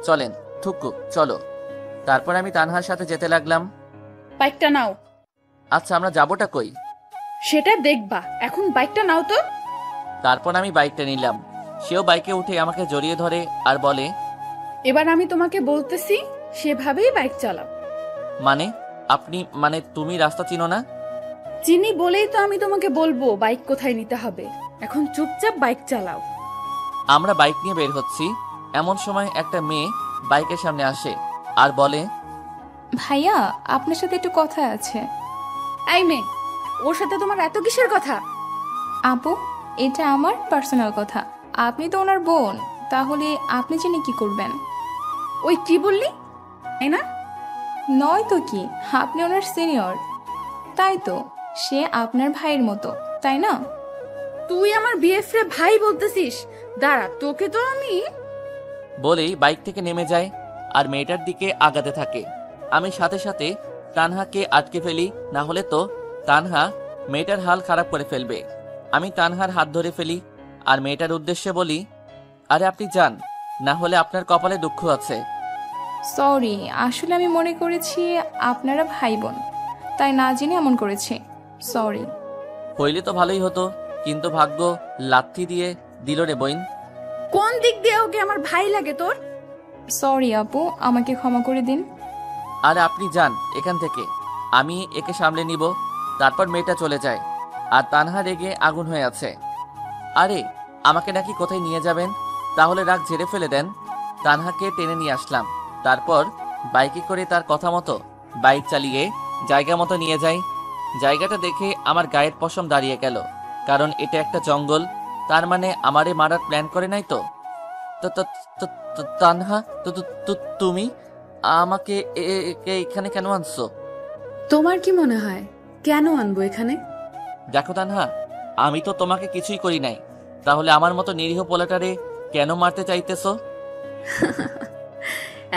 A: চলেন ঠুকু, চলো। তারপর আমি তানহার সাথে যেতে লাগলাম।
B: বাইকটা নাও।
A: আচ্ছা, আমরা যাবোটা কই?
B: সেটা দেখবা, এখন বাইকটা নাও তো।
A: তারপর আমি বাইকটা নিলাম। সেও বাইকে উঠে আমাকে জড়িয়ে ধরে আর বলে,
B: এবার আমি তোমাকে বলতেছি সেভাবেই বাইক চালাও।
A: মানে আপনি, মানে তুমি রাস্তা চিনো না?
B: চিনি বলেই তো আমি তোমাকে বলবো বাইক কোথায় নিতে হবে। এখন চুপচাপ বাইক চালাও।
A: আমরা বাইক নিয়ে বের হচ্ছি, এমন সময় একটা মেয়ে বাইকের সামনে আসে আর বলে,
I: ভাইয়া আপনার সাথে একটু কথা আছে।
B: এই মেয়ে, ওর সাথে তোমার এত কিসের কথা?
I: আপু, এটা আমার পার্সোনাল কথা। আপনি তো ওনার বোন, তাহলে আপনি জেনে কি করবেন?
B: ওই কি বললি? তাই না?
I: নয় তো কি, আপনি ওনার সিনিয়র, তাই তো সে আপনার ভাইয়ের মতো, তাই না?
B: তুই আমার বিএফ রে ভাই বলতেছিস? দাঁড়া, তোকে তো আমি।
A: বলেই বাইক থেকে নেমে যায় আর মেয়েটার দিকে আগাতে থাকে। আমি সাথে সাথে তানহাকে আটকে ফেলি, না হলে তো তানহা মেয়েটার হাল খারাপ করে ফেলবে। আমি তানহার হাত ধরে ফেলি আর মেয়েটার উদ্দেশ্যে বলি, আরে আপনি যান, না হলে আপনার কপালে দুঃখ আছে।
I: সরি, আসলে আমি মনে করেছি আপনারা ভাই বোন, তাই না জেনে এমন করেছি। সরি।
A: হইলে তো ভালোই হতো, কিন্তু ভাগ্য লাথি দিয়ে দিল রে বইন।
B: কোন দিক দিয়ে ওকে আমার ভাই লাগে তোর?
I: সরি আপু, আমাকে ক্ষমা করে দিন।
A: আরে আপনি যান এখান থেকে, আমি একে সামলে নিব। তারপর মেয়েটা চলে যায় আর তানহা রেগে আগুন হয়ে আছে। আরে আমাকে নাকি কোথায় নিয়ে যাবেন, তাহলে রাগ ঝেড়ে ফেলে দেন। তানহাকে টেনে নিয়ে আসলাম, তারপর বাইকে করে তার কথা মতো বাইক চালিয়ে জায়গা মতো নিয়ে যাই। জায়গাটা দেখে আমার গায়ের পশম দাঁড়িয়ে গেল, কারণ এটা একটা জঙ্গল। তার মানে আমারে মারার প্ল্যান করে নাই তো? তানহা, তুমি আমাকে এখানে কেন আনছো?
B: তোমার কি মনে হয় কেন আনবো এখানে?
A: দেখো তানহা, আমি তো তোমাকে কিছুই করি নাই, তাহলে আমার মতো নিরীহ পোলাটারে কেন মারতে চাইতেছো?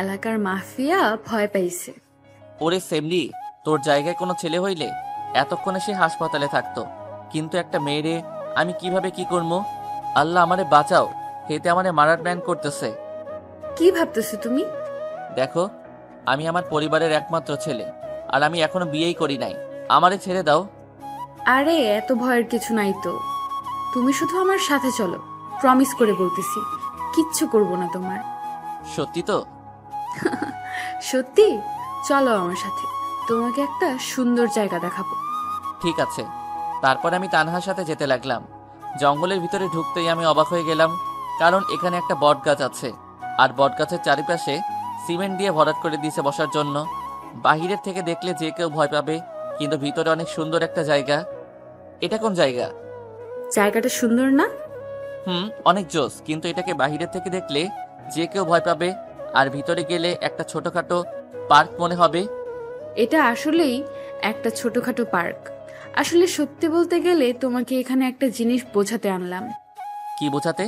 B: এলাকার মাফিয়া ভয় পাইছে।
A: ওরে সেমলি, তোর জায়গায় কোনো ছেলে হইলে এতক্ষণে সে হাসপাতালে থাকতো, কিন্তু একটা মেয়েরে আমি কিভাবে কি করবো? আল্লাহ আমারে বাঁচাও, হেতে আমারে মারার প্ল্যান করতেছে।
B: কি ভাবতেছো তুমি?
A: দেখো, আমি আমার পরিবারের একমাত্র ছেলে, আর আমি এখনো বিয়েই করি নাই। আমারে ছেড়ে দাও।
B: আরে এত ভয়ের কিছু নাই তো, তুমি শুধু আমার সাথে চলো, প্রমিস করে বলতেছি কিচ্ছু করব না তোমার।
A: সত্যি তো?
B: সত্যি, চলো আমার সাথে, তোমাকে একটা সুন্দর জায়গা দেখাবো।
A: ঠিক আছে। তারপর আমি তানহার সাথে যেতে লাগলাম। জঙ্গলের ভিতরে ঢুকতেই আমি অবাক হয়ে গেলাম, কারণ এখানে একটা বট গাছ আছে, আর বট গাছের চারিপাশে সিমেন্ট দিয়ে ভরাট করে দিয়েছে বসার জন্য। বাহিরের থেকে দেখলে যে কেউ ভয় পাবে, কিন্তু ভিতরে অনেক সুন্দর একটা জায়গা। এটা কোন জায়গা?
B: জায়গাটা সুন্দর না?
A: অনেক জোস, কিন্তু এটাকে বাহিরের থেকে দেখলে যে কেউ ভয় পাবে, আর ভিতরে গেলে একটা ছোটখাটো পার্ক মনে হবে।
B: এটা আসলেই একটা ছোটখাটো পার্ক। আসলে সত্যি বলতে গেলে তোমাকে এখানে একটা জিনিস বোঝাতে আনলাম।
A: কি বোঝাতে?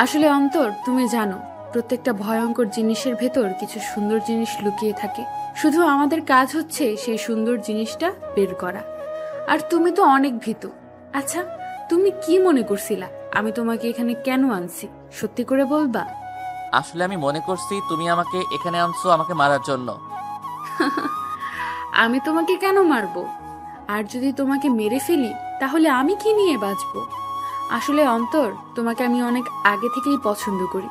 B: আসলে অন্তর, তুমি জানো প্রত্যেকটা ভয়ঙ্কর জিনিসের ভেতর কিছু সুন্দর জিনিস লুকিয়ে থাকে। শুধু আমাদের কাজ হচ্ছে সেই সুন্দর জিনিসটা বের করা। আর তুমি তো অনেক ভীতু। আচ্ছা, তুমি কি মনে করছিলা আমি তোমাকে এখানে কেন আনছি? সত্যি করে বলবা?
A: আসলে আমি মনে করছি তুমি আমাকে এখানে আনছো আমাকে মারার জন্য।
B: আমি তোমাকে কেন মারবো? আর যদি তোমাকে মেরে ফেলি তাহলে আমি কি নিয়ে বাঁচবো? আসলে অন্তর, তোমাকে আমি অনেক আগে থেকেই পছন্দ করি,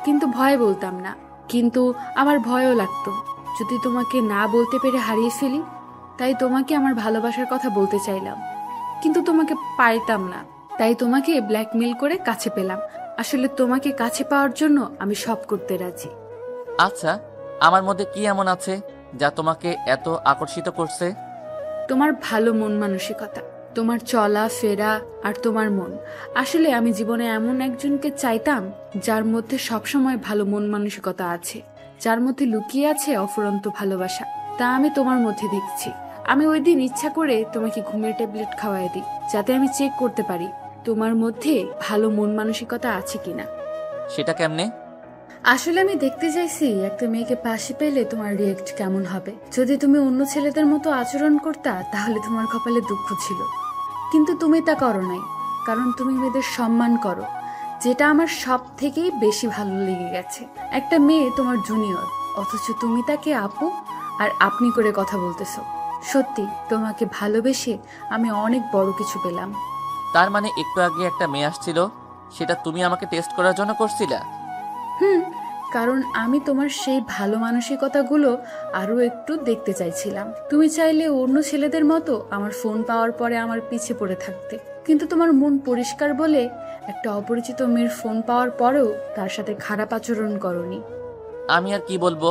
B: কিন্তু ভয় বলতাম না। কিন্তু আমার ভয়ও লাগতো যদি তোমাকে না বলতে পেরে হারিয়ে ফেলি। তাই তোমাকে আমার ভালোবাসার কথা বলতে চাইলাম, কিন্তু তোমাকে পাইতাম না। তাই তোমাকে ব্ল্যাকমেল করে কাছে পেলাম। আসলে তোমাকে কাছে পাওয়ার জন্য আমি সব করতে রাজি।
A: আচ্ছা, আমার মধ্যে কি এমন আছে যা তোমাকে এত আকর্ষিত করছে?
B: তোমার ভালো মন মানসিকতা, তোমার চলা ফেরা আর তোমার মন। আসলে আমি জীবনে এমন একজনকে চাইতাম যার মধ্যে সবসময় ভালো মন মানসিকতা আছে, যার মধ্যে লুকিয়ে আছে অফুরন্ত ভালোবাসা। তা আমি তোমার মধ্যে দেখছি। আমি ওই দিন ইচ্ছা করে তোমাকে ঘুমের ট্যাবলেট খাওয়াই দিই, যাতে আমি চেক করতে পারি তোমার মধ্যে ভালো মন মানসিকতা আছে কিনা।
A: সেটা কেমনে?
B: আসলে আমি দেখতে চাইছি একটা মেয়েকে পাশে পেলে তোমার রিয়েক্ট কেমন হবে। যদি তুমি অন্য ছেলেদের মতো আচরণ করতা তাহলে তোমার কপালে দুঃখ ছিল, কিন্তু তুমি তা করো নাই, কারণ তুমি মেয়েদের সম্মান করো, যেটা আমার সব থেকেই বেশি ভালো লেগে গেছে। একটা মেয়ে তোমার জুনিয়র, অথচ তুমি তাকে আপু আর আপনি করে কথা বলতেছো। সত্যি, তোমাকে ভালোবেসে আমি অনেক বড় কিছু পেলাম।
A: তার মানে একটু আগে একটা মেয়ে আসছিল, সেটা তুমি আমাকে টেস্ট করার জন্য করছিলা?
B: কারণ আমি তোমার সেই ভালো মানসিকতাগুলো আরো একটু দেখতে চাইছিলাম। তুমি চাইলে অন্য ছেলেদের মতো আমার ফোন পাওয়ার পরে আমার পিছে পড়ে থাকতে, কিন্তু তোমার মন পরিষ্কার বলে একটা অপরিচিত মেয়ের ফোন পাওয়ার পরেও তার সাথে খারাপ আচরণ করনি।
A: আমি আর কি বলবো,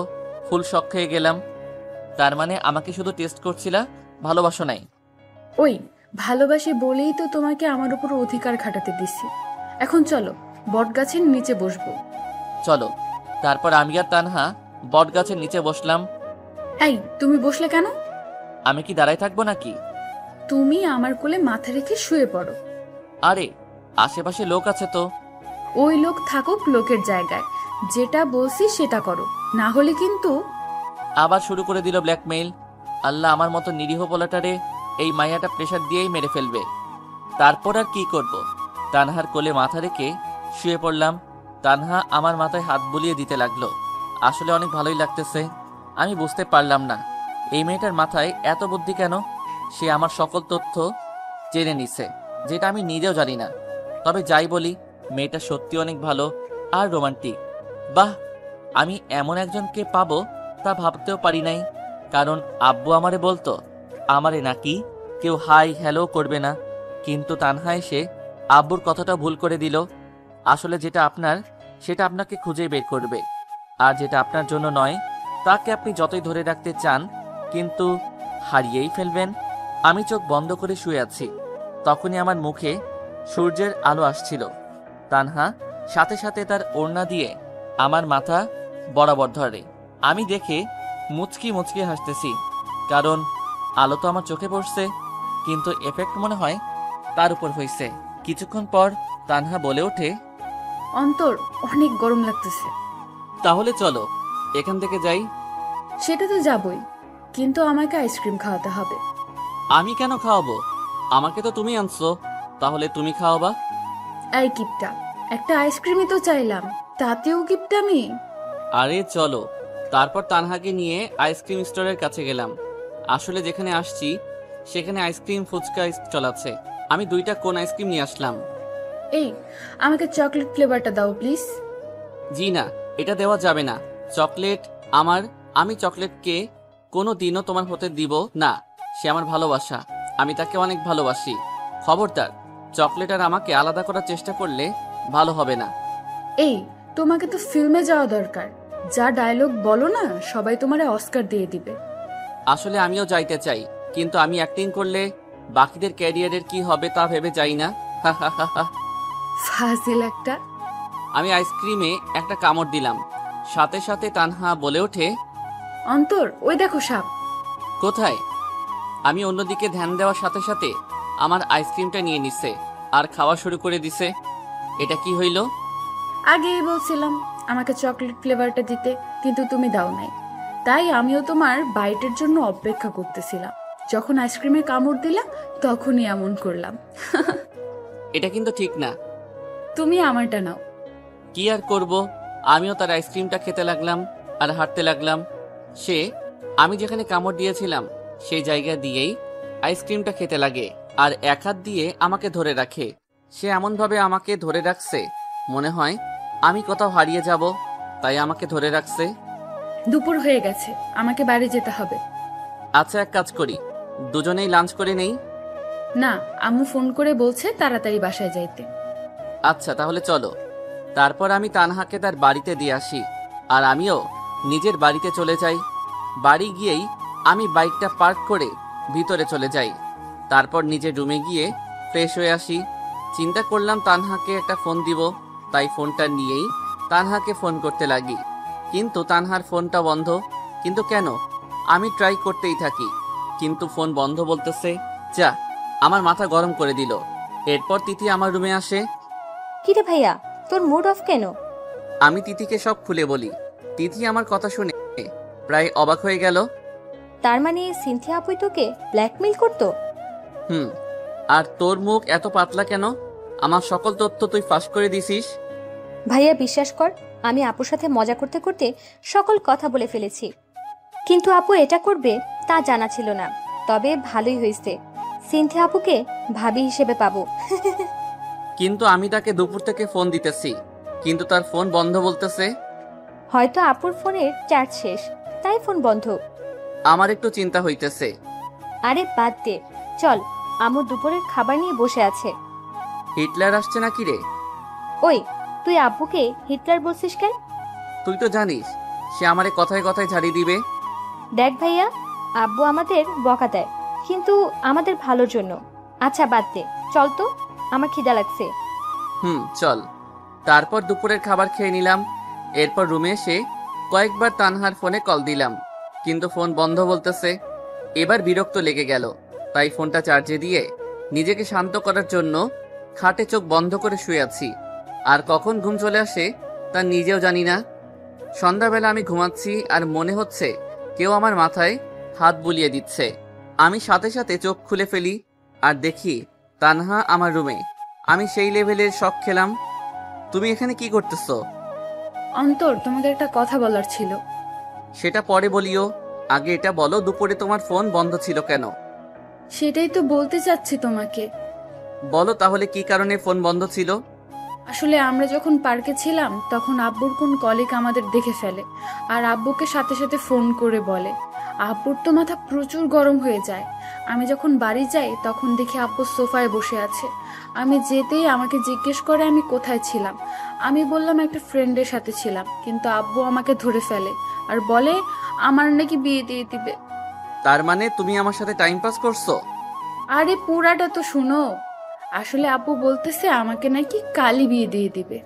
A: ফুল শক খেয়ে গেলাম। তার মানে আমাকে শুধু টেস্ট করছিলা, ভালোবাসো নাই?
B: ওই ভালোবাসি বলেই তো তোমাকে আমার উপর অধিকার খাটাতে দিছি। এখন চলো, বটগাছের নিচে বসবো।
A: চলো। তারপর আমি আর তানহা বট গাছের নিচে বসলাম।
B: এই, তুমি বসলে কেন?
A: আমি কি দাঁড়ায় থাকবো নাকি?
B: তুমি আমার কোলে মাথা রেখে শুয়ে পড়ো।
A: আরে আশেপাশে লোক আছে তো।
B: ওই লোক থাকুক লোকের জায়গায়, যেটা বলছি সেটা করো, না হলে কিন্তু।
A: আবার শুরু করে দিল ব্ল্যাকমেইল। আল্লাহ, আমার মতো নিরীহ পোলাটারে এই মাইয়াটা প্রেশার দিয়েই মেরে ফেলবে। তারপর আর কি করব? তানহার কোলে মাথা রেখে শুয়ে পড়লাম। তানহা আমার মাথায় হাত বুলিয়ে দিতে লাগলো। আসলে অনেক ভালোই লাগতেছে। আমি বুঝতে পারলাম না এই মেয়েটার মাথায় এত বুদ্ধি কেন। সে আমার সকল তথ্য জেনে নিছে, যেটা আমি নিজেও জানি না। তবে যাই বলি, মেয়েটা সত্যি অনেক ভালো আর রোমান্টিক। বাহ, আমি এমন একজনকে পাবো তা ভাবতেও পারি নাই। কারণ আব্বু আমারে বলতো আমারে নাকি কেউ হাই হ্যালো করবে না, কিন্তু তানহা এসে আব্বুর কথাটা ভুল করে দিল। আসলে যেটা আপনার সেটা আপনাকে খুঁজেই বের করবে, আর যেটা আপনার জন্য নয় তাকে আপনি যতই ধরে রাখতে চান কিন্তু হারিয়েই ফেলবেন। আমি চোখ বন্ধ করে শুয়ে আছি, তখনই আমার মুখে সূর্যের আলো আসছিল। তানহা সাথে সাথে তার ওড়না দিয়ে আমার মাথা বরাবর ধরে। আমি দেখে মুচকি মুচকি হাসতেছি, কারণ আলো তো আমার চোখে পড়ছে, কিন্তু এফেক্ট মনে হয় তার উপর হয়েছে। কিছুক্ষণ পর তানহা বলে ওঠে,
B: অন্তর, অনেক গরম লাগতেছে।
A: তাহলে চলো এখান থেকে যাই।
B: সেটা তো যাবই, কিন্তু আমাকে আইসক্রিম খাওয়াতে হবে।
A: আমি কেন খাওয়াবো? আমাকে তো তুমি আনছো, তাহলে তুমি খাওয়াবা।
B: এই গিফটটা, একটা আইসক্রিমই তো চাইলাম, তাতেও গিফট আমি?
A: আরে চলো। তারপর তানহাকে নিয়ে আইসক্রিম স্টোরের কাছে গেলাম। আসলে যেখানে আসছি সেখানে আইসক্রিম ফুচকা স্টল আছে। আমি 2টা কোন আইসক্রিম নিয়ে আসলাম।
B: এই, আমাকে চকলেট ফ্লেভারটা দাও প্লিজ।
A: জি না, এটা দেওয়া যাবে না। চকলেট আমি চকলেটকে কোনো দিনও তোমার হতে দিব না। সে আমার ভালোবাসা, আমি তাকে অনেক ভালোবাসি। খবরদার, চকলেট আর আমাকে আলাদা করার চেষ্টা করলে ভালো হবে না।
B: এই, তোমাকে তো ফিল্মে যাওয়া দরকার। যা ডায়লগ বলো না, সবাই তোমারে অস্কার দিয়ে দিবে।
A: আসলে আমিও যাইতে চাই, কিন্তু আমি অ্যাক্টিং করলে বাকিদের ক্যারিয়ারের কি হবে তা ভেবে যাই না।
B: ফাজিল একটা।
A: আমি আইসক্রিমে একটা কামড় দিলাম, সাথে সাথে তানহা বলে ওঠে,
B: অন্তর, ওই দেখো সাপ।
A: কোথায়? আমি অন্যদিকে ধ্যান দেওয়ার সাথে সাথে আমার আইসক্রিমটা নিয়ে নিছে আর খাওয়া শুরু করে দিছে। এটা কি হইল?
B: আগেই বলছিলাম আমাকে চকলেট ফ্লেভারটা দিতে, কিন্তু তুমি দাও নাই। তাই আমিও তোমার বাইটের জন্য অপেক্ষা করতেছিলাম। যখন আইসক্রিমে কামড় দিলা তখনই এমন করলাম।
A: এটা কিন্তু ঠিক না।
B: তুমি আমারটা নাও।
A: কি আর করব, আমিও তার আইসক্রিমটা খেতে লাগলাম আর হাঁটতে লাগলাম। আমি যেখানে কামড় দিয়েছিলাম সেই জায়গা দিয়েই আইসক্রিমটা খেতে লাগে আর এক হাত দিয়ে আমাকে ধরে রাখে। সে এমনভাবে আমাকে ধরে রাখছে মনে হয় আমি কোথাও হারিয়ে যাব, তাই আমাকে ধরে রাখছে।
B: দুপুর হয়ে গেছে, আমাকে বাড়ি যেতে হবে।
A: আচ্ছা, এক কাজ করি, দুজনেই লাঞ্চ করে নেই।
B: না, আম্মু ফোন করে বলছে তাড়াতাড়ি বাসায় যাইতে।
A: আচ্ছা তাহলে চলো। তারপর আমি তানহাকে তার বাড়িতে দিয়ে আসি আর আমিও নিজের বাড়িতে চলে যাই। বাড়ি গিয়েই আমি বাইকটা পার্ক করে ভিতরে চলে যাই। তারপর নিজের রুমে গিয়ে ফ্রেশ হয়ে আসি। চিন্তা করলাম তানহাকে একটা ফোন দিব, তাই ফোনটা নিয়েই তানহাকে ফোন করতে লাগি। কিন্তু তানহার ফোনটা বন্ধ। কিন্তু কেন? আমি ট্রাই করতেই থাকি, কিন্তু ফোন বন্ধ বলতেছে। যা, আমার মাথা গরম করে দিল। এরপর তিথি আমার রুমে আসে।
C: কিরে ভাইয়া, তোর মুড অফ কেন?
A: আমি তিথিকে সব খুলে বলি। তিথি আমার কথা শুনে প্রায় অবাক হয়ে গেল।
C: তার মানে সিনথিয়া আপুই তোকে ব্ল্যাকমেইল করতো?
A: আর তোর মুখ এত পাতলা কেন? আমার সকল তথ্য তুই ফাঁস করে দিছিস।
C: ভাইয়া বিশ্বাস কর, আমি আপুর সাথে মজা করতে করতে সকল কথা বলে ফেলেছি। কিন্তু আপু এটা করবে তা জানা ছিল না। তবে ভালোই হয়েছে, সিনথিয়া আপুকে ভাবি হিসেবে পাবো।
A: কিন্তু আমি তাকে দুপুর থেকে ফোন দিতেছি, কিন্তু তার ফোন বন্ধ বলতেছে।
C: হয়তো আপুর ফোনের চার্জ শেষ, তাই ফোন বন্ধ।
A: আমার একটু চিন্তা হইতেছে।
C: আরে বাদ দে, চল, আমু দুপুরের খাবার নিয়ে বসে আছে।
A: হিটলার আসছে নাকি রে?
C: ওই, তুই আব্বুকে হিটলার বলছিস কেন?
A: তুই তো জানিস সে আমারে কথায় কথায় ঝাড়ি দিবে।
C: দেখ ভাইয়া, আব্বু আমাদের বকা দেয়, কিন্তু আমাদের ভালোর জন্য। আচ্ছা বাদ দে, চল তো, আমার খিদা লাগছে।
A: চল। তারপর দুপুরের খাবার খেয়ে নিলাম। এরপর রুমে এসে কয়েকবার তানহার ফোনে কল দিলাম, কিন্তু ফোন বন্ধ বলতেছে। এবার বিরক্ত লেগে গেল, তাই ফোনটা চার্জে দিয়ে নিজেকে শান্ত করার জন্য খাটে চোখ বন্ধ করে শুয়ে আছি। আর কখন ঘুম চলে আসে তা নিজেও জানি না। সন্ধ্যাবেলা আমি ঘুমাচ্ছি আর মনে হচ্ছে কেউ আমার মাথায় হাত বুলিয়ে দিচ্ছে। আমি সাথে সাথে চোখ খুলে ফেলি আর দেখি তানহা আমার রুমে। আমি সেই লেভেলের শক খেলাম। তুমি এখানে কি করতেছো?
B: অন্তর, তোমাকে একটা কথা বলার ছিল।
A: সেটা পরে বলিও, আগে এটা বলো দুপুরে তোমার ফোন বন্ধ ছিল কেন?
B: সেটাই তো বলতে চাচ্ছি তোমাকে।
A: বলো তাহলে কি কারণে ফোন বন্ধ ছিল?
B: আসলে আমরা যখন পার্কে ছিলাম তখন আব্বুর কোন কলিগ আমাদের দেখে ফেলে আর আব্বুকে সাথে সাথে ফোন করে বলে। আব্বুর তো মাথা প্রচুর গরম হয়ে যায়। আমি যখন বাড়ি যাই তখন দেখি আব্বু সোফায় বসে আছে। আমি যেতেই আমাকে জিজ্ঞেস করে আমি কোথায় ছিলাম। আমি বললাম একটা ফ্রেন্ডের সাথে ছিলাম, কিন্তু আব্বু আমাকে ধরে ফেলে আর বলে আমার নাকি বিয়ে দিয়ে দিবে।
A: তার মানে তুমি আমার সাথে টাইম পাস করছো?
B: আরে পুরাটা তো শুনো। আসলে আব্বু বলতেছে আমাকে নাকি কালই বিয়ে দিয়ে দিবে।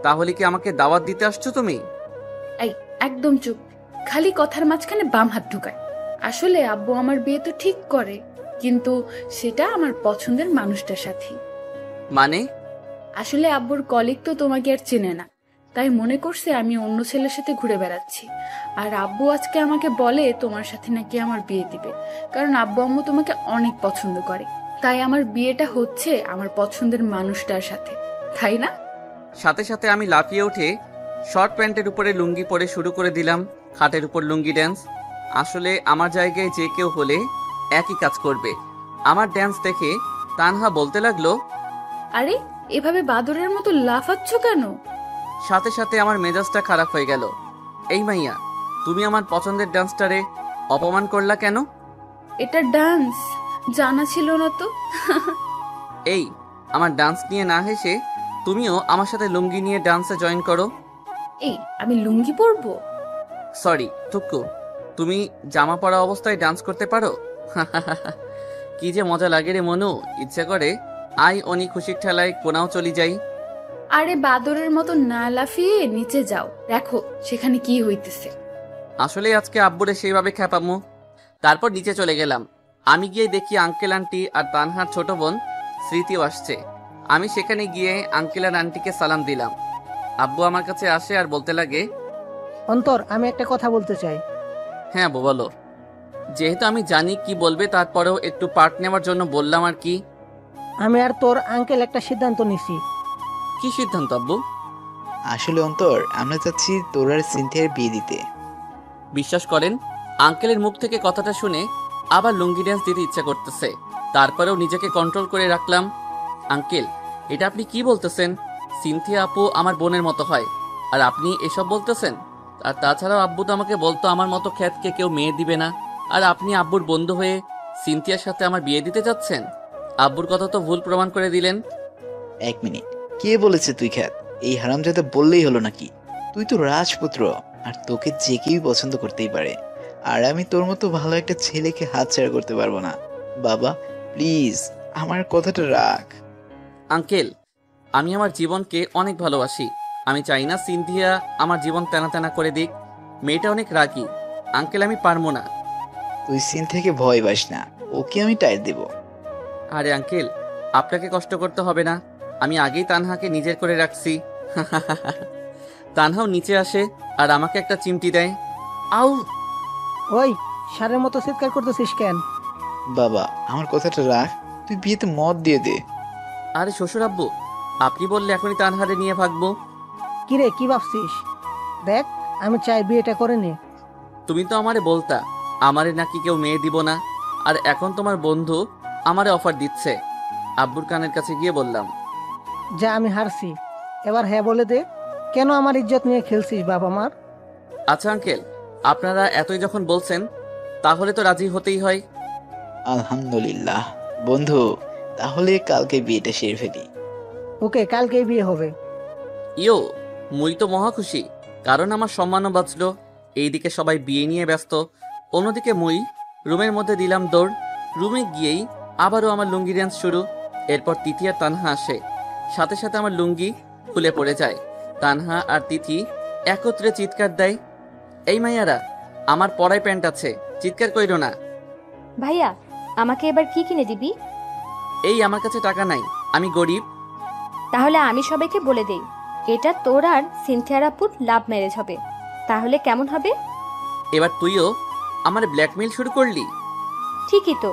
A: তাহলে কি আমাকে দাওয়াত দিতে আসছো তুমি?
B: এই একদম চুপ, খালি কথার মাঝখানে বাম হাত ঢুকায়। আসলে আব্বু আমার বিয়ে তো ঠিক করে, কিন্তু সেটা আমার পছন্দের মানুষটার সাথে।
A: মানে?
B: আসলে আব্বুর কলিগ তো তোমাকে আর চেনে না, তাই মনে করছে আমি অন্য ছেলের সাথে ঘুরে বেড়াচ্ছি। আর আব্বু আজকে আমাকে বলে তোমার সাথে নাকি আমার বিয়ে দিবে, কারণ আব্বু আম্মু তোমাকে অনেক পছন্দ করে। তাই আমার বিয়েটা হচ্ছে আমার পছন্দের মানুষটার সাথে, তাই না?
A: সাথে সাথে আমি লাফিয়ে উঠে শর্ট প্যান্টের উপরে লুঙ্গি পরে শুরু করে দিলাম খাটের উপর লুঙ্গি ড্যান্স। আসলে আমার জায়গায় যে কেউ হলে একই কাজ করবে। আমার ড্যান্স দেখে তানহা বলতে লাগলো,
B: আরে এভাবে বাদরের মতো লাফাচ্ছ কেন?
A: সাথে সাথে আমার মেজাজটা খারাপ হয়ে গেল। এই মাইয়া, তুমি আমার পছন্দের ডান্সটারে অপমান করলা কেন?
B: এটা ডান্স জানা ছিল না তো।
A: এই আমার ডান্স নিয়ে না হেসে তুমিও আমার সাথে লুঙ্গি নিয়ে ডান্সে জয়েন করো।
B: এই আমি লুঙ্গি পরবো?
A: সরি টুকু, তুমি জামা পরা অবস্থায় ডান্স করতে পারো? কি যে মজা লাগে রে মনু, ইচ্ছা করে আই অনি খুশির ঠেলায় কোনাও চলি যাই।
B: আরে বাদরের মতো না লাফিয়ে নিচে যাও, দেখো সেখানে কি হইতেছে।
A: আসলে আজকে আব্বুরে সেইভাবে খ্যাপামো। তারপর নিচে চলে গেলাম। আমি গিয়ে দেখি আঙ্কেল আন্টি আর তানহার ছোট বোন স্মৃতিও আসছে। আমি সেখানে গিয়ে আঙ্কেল আর আন্টিকে সালাম দিলাম। আব্বু আমার কাছে আসে আর বলতে লাগে,
D: অন্তর, আমি একটা কথা বলতে চাই।
A: হ্যাঁ আব্বু বলো। যেহেতু আমি জানি কি বলবে তারপরেও একটু পার্ট নেওয়ার জন্য বললাম আর কি।
D: আমি আর তোর আঙ্কেল একটা সিদ্ধান্ত নিছি।
A: কি সিদ্ধান্ত আব্বু?
G: আসলে অন্তর, আমরা চাচ্ছি তোর আর সিনথিয়ার বিয়ে দিতে।
A: বিশ্বাস করেন আঙ্কেলের মুখ থেকে কথাটা শুনে আবার লুঙ্গি ড্যান্স দিতে ইচ্ছা করতেছে। তারপরেও নিজেকে কন্ট্রোল করে রাখলাম। আঙ্কেল, এটা আপনি কি বলতেছেন? সিনথিয়া আপু আমার বোনের মতো হয় আর আপনি এসব বলতেছেন? আর তাছাড়াও আব্বু তো আমাকে বলতো আমার মতো খ্যাতকে কেউ মেয়ে দিবে না, আর আপনি আব্বুর বন্ধু হয়ে সিনথিয়ার সাথে আমার বিয়ে দিতে চাচ্ছেন? আব্বুর কথা তো ভুল প্রমাণ করে দিলেন।
G: এক মিনিট, কে বলেছে তুই খ্যাত? এই হারামজাদা বললেই হলো নাকি? তুই তো রাজপুত্র, আর তোকে যে কেউই পছন্দ করতেই পারে। আর আমি তোর মতো ভালো একটা ছেলেকে হাতছাড়া করতে পারবো না। বাবা প্লিজ, আমার কথাটা রাখ।
A: আঙ্কেল, আমি আমার জীবনকে অনেক ভালোবাসি। আমি চাই না সিনথিয়া আমার জীবন তেনা তেনা করে দিক। মেয়েটা অনেক রাগী। আঙ্কেল, আমি পারবো না।
G: তুই সিন থেকে ভয় পাস না, ওকে আমি টাইট দেব।
A: আরে আঙ্কেল, আপনাকে কষ্ট করতে হবে না। আমি আগেই তানহাকে নিজের করে রাখছি। তানহাও নিচে আসে আর আমাকে একটা চিমটি দেয়। আউ!
D: ওই সারের মতো চিৎকার করতেছিস কেন?
G: বাবা আমার কথাটা রাখ, তুই বিয়েতে মত দিয়ে দে।
A: আরে শ্বশুর আব্বু, আপনি বললে এখনই তানহারে নিয়ে ভাগবো।
D: কিরে, কি ভাবছিস? দেখ, আমি চাই বিয়েটা করে নে।
A: তুমি তো আমারে বলতা আমারে নাকি কেউ মেয়ে দিব না, আর এখন তোমার বন্ধু আমারে অফার দিচ্ছে। আব্বুর কানের কাছে গিয়ে বললাম,
D: যা, আমি হারছি। এবার হ্যাঁ বলে দে, কেন আমার ইজ্জত নিয়ে খেলছিস বাবা মার?
A: আচ্ছা আঙ্কেল, আপনারা এতই যখন বলছেন তাহলে তো রাজি হতেই হয়।
G: আলহামদুলিল্লাহ বন্ধু, তাহলে কালকে বিয়েটা সেরে ফেলি।
D: ওকে, কালকেই বিয়ে হবে।
A: ইয়ো, মুই তো মহা খুশি, কারণ আমার সম্মানও বাঁচলো। এইদিকে সবাই বিয়ে নিয়ে ব্যস্ত, অন্যদিকে মুই রুমের মধ্যে দিলাম দৌড়। রুমে গিয়েই আবারও আমার লুঙ্গি ড্যান্স শুরু। এরপর তিথি আর তানহা আসে, সাথে সাথে আমার লুঙ্গি খুলে পড়ে যায়। তানহা আর তিথি একত্রে চিৎকার দেয়, এই মাইয়ারা, আমার পরায় প্যান্ট আছে, চিৎকার কইরো না।
C: ভাইয়া, আমাকে এবার কি কিনে দিবি?
A: এই আমার কাছে টাকা নাই, আমি গরিব।
C: তাহলে আমি সবাইকে বলে দেই এটা তোর আর সিনথিয়ার আপুর লাভ ম্যারেজ হবে। তাহলে কেমন হবে?
A: এবার তুইও আমার ব্ল্যাকমেইল শুরু করলি।
C: ঠিকই তো,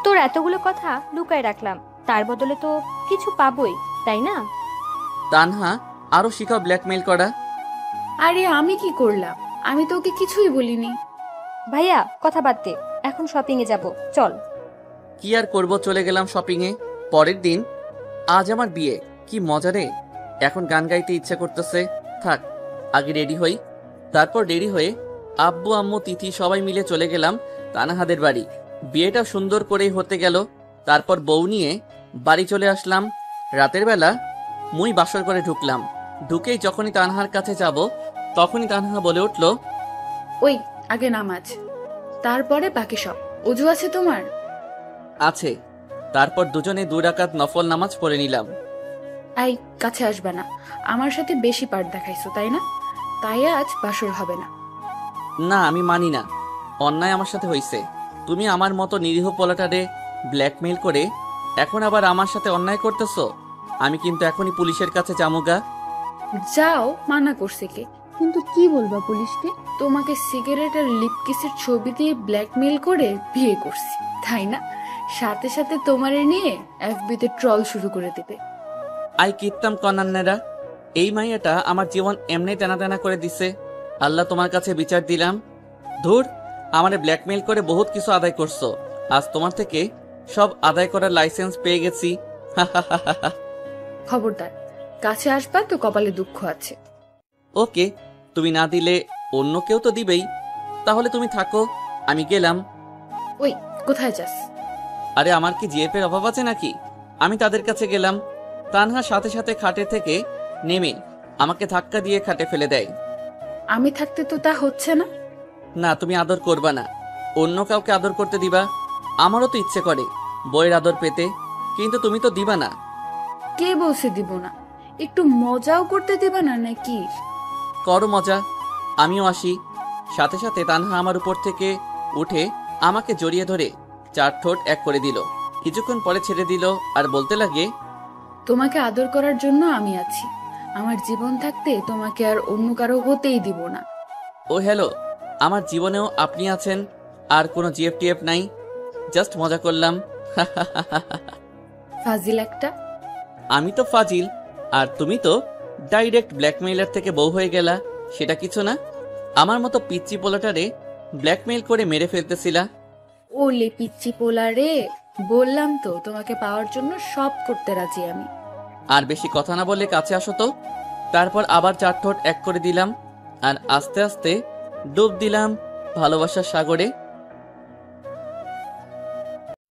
C: তোর এতগুলো কথা লুকায় রাখলাম, তার বদলে তো কিছু পাবোই, তাই না?
A: তানহা, আরো শিখাও ব্ল্যাকমেইল করা।
B: আরে আমি কি করলাম? আমি তো ওকে কিছুই বলিনি।
C: ভাইয়া কথা বাদ দে, এখন শপিং এ যাব, চল।
A: কি আর করব, চলে গেলাম শপিং এ। পরের দিন, আজ আমার বিয়ে, কি মজা রে। এখন গান গাইতে ইচ্ছা করতেছে, থাক আগে রেডি হই। তারপর রেডি হয়ে আব্বু আম্মু তিথি সবাই মিলে চলে গেলাম তানহাদের বাড়ি। বিয়েটা সুন্দর করেই হতে গেল। তারপর বউ নিয়ে বাড়ি চলে আসলাম। রাতের বেলা মুই বাসর করে ঢুকলাম। ঢুকেই যখনই তানহার কাছে যাব, তখনই তানহা বলে উঠল,
B: ওই আগে নামাজ, তারপরে বাকি সব। অজু আছে তোমার?
A: আছে। তারপর দুজনে 2 রাকাত নফল নামাজ পড়ে নিলাম।
B: আই কাছে আসবে না, আমার সাথে বেশি পার দেখাইছো তাই না? তাই আজ বাসর হবে না।
A: না, আমি মানি না, অন্যায় আমার সাথে হইছে। তুমি আমার মতো নিরীহ পোলাটারে ব্ল্যাকমেইল করে এখন আবার আমার সাথে অন্যায় করতেছো। আমি কিন্তু এখনই পুলিশের কাছে যামুগা।
B: যাও, মানা করছে কে? কিন্তু কি বলবা পুলিশকে? তোমাকে সিগারেট আর লিপকিসের ছবি দিয়ে ব্ল্যাকমেইল করে বিয়ে করছি, তাই না? সাথে সাথে তোমারে নিয়ে এফবিতে ট্রল শুরু করে দেবে।
A: আই কিত্তাম কনান্নেরা, এই মাইয়াটা আমার জীবন এমনি টানা টানা করে দিছে। আল্লাহ, তোমার কাছে বিচার দিলাম। ধুর, আমারে ব্ল্যাকমেইল করে বহুত কিছু আদায় করছো। আজ তোমার থেকে সব আদায় করার লাইসেন্স পেয়ে গেছি।
B: খবরদার, কাছে আসবা তো কপালে দুঃখ আছে।
A: ওকে, তুমি না দিলে অন্য কেউ তো দিবেই। তাহলে তুমি থাকো, আমি গেলাম।
B: ওই কোথায় যাস?
A: আরে আমার কি জিএফ এর অভাব আছে নাকি? আমি তাদের কাছে গেলাম। তানহা সাথে সাথে খাটে থেকে নেমে আমাকে ধাক্কা দিয়ে খাটে ফেলে দেয়।
B: আমি থাকতে তো তা হচ্ছে না।
A: না, তুমি আদর করবা না, অন্য কাউকে আদর করতে দিবা। আমারও তো ইচ্ছে করে বইয়ের আদর পেতে, কিন্তু তুমি তো দিবা না।
B: কে বলছে দিব না? একটু মজাও করতে দিবা না নাকি?
A: করো মজা, আমিও আসি। সাথে সাথে তানহা আমার উপর থেকে উঠে আমাকে জড়িয়ে ধরে 4 ঠোঁট এক করে দিল। কিছুক্ষণ পরে ছেড়ে দিল আর বলতে লাগে,
B: তোমাকে আদর করার জন্য আমি আছি। আমার জীবন থাকতে তোমাকে আর অন্য কারো হতেই দিব না।
A: ও হ্যালো, আমার জীবনেও আপনি আছেন, আর কোনো জিএফটিএফ নাই। জাস্ট মজা করলাম।
B: ফাজিল একটা।
A: আমি তো ফাজিল, আর তুমি তো ডাইরেক্ট ব্ল্যাকমেইলার থেকে বউ হয়ে গেলা। সেটা কিছু না, আমার মতো পিচ্চি পোলাটারে ব্ল্যাকমেইল করে মেরে ফেলতেছিলা।
B: ওলে পিচ্চি পোলা রে, বললাম তো তোমাকে পাওয়ার জন্য সব করতে রাজি আমি।
A: আর বেশি কথা না বলে কাছে আসো তো। তারপর আবার 4 ঠোঁট এক করে দিলাম আর আস্তে আস্তে ডুব দিলাম ভালোবাসার সাগরে।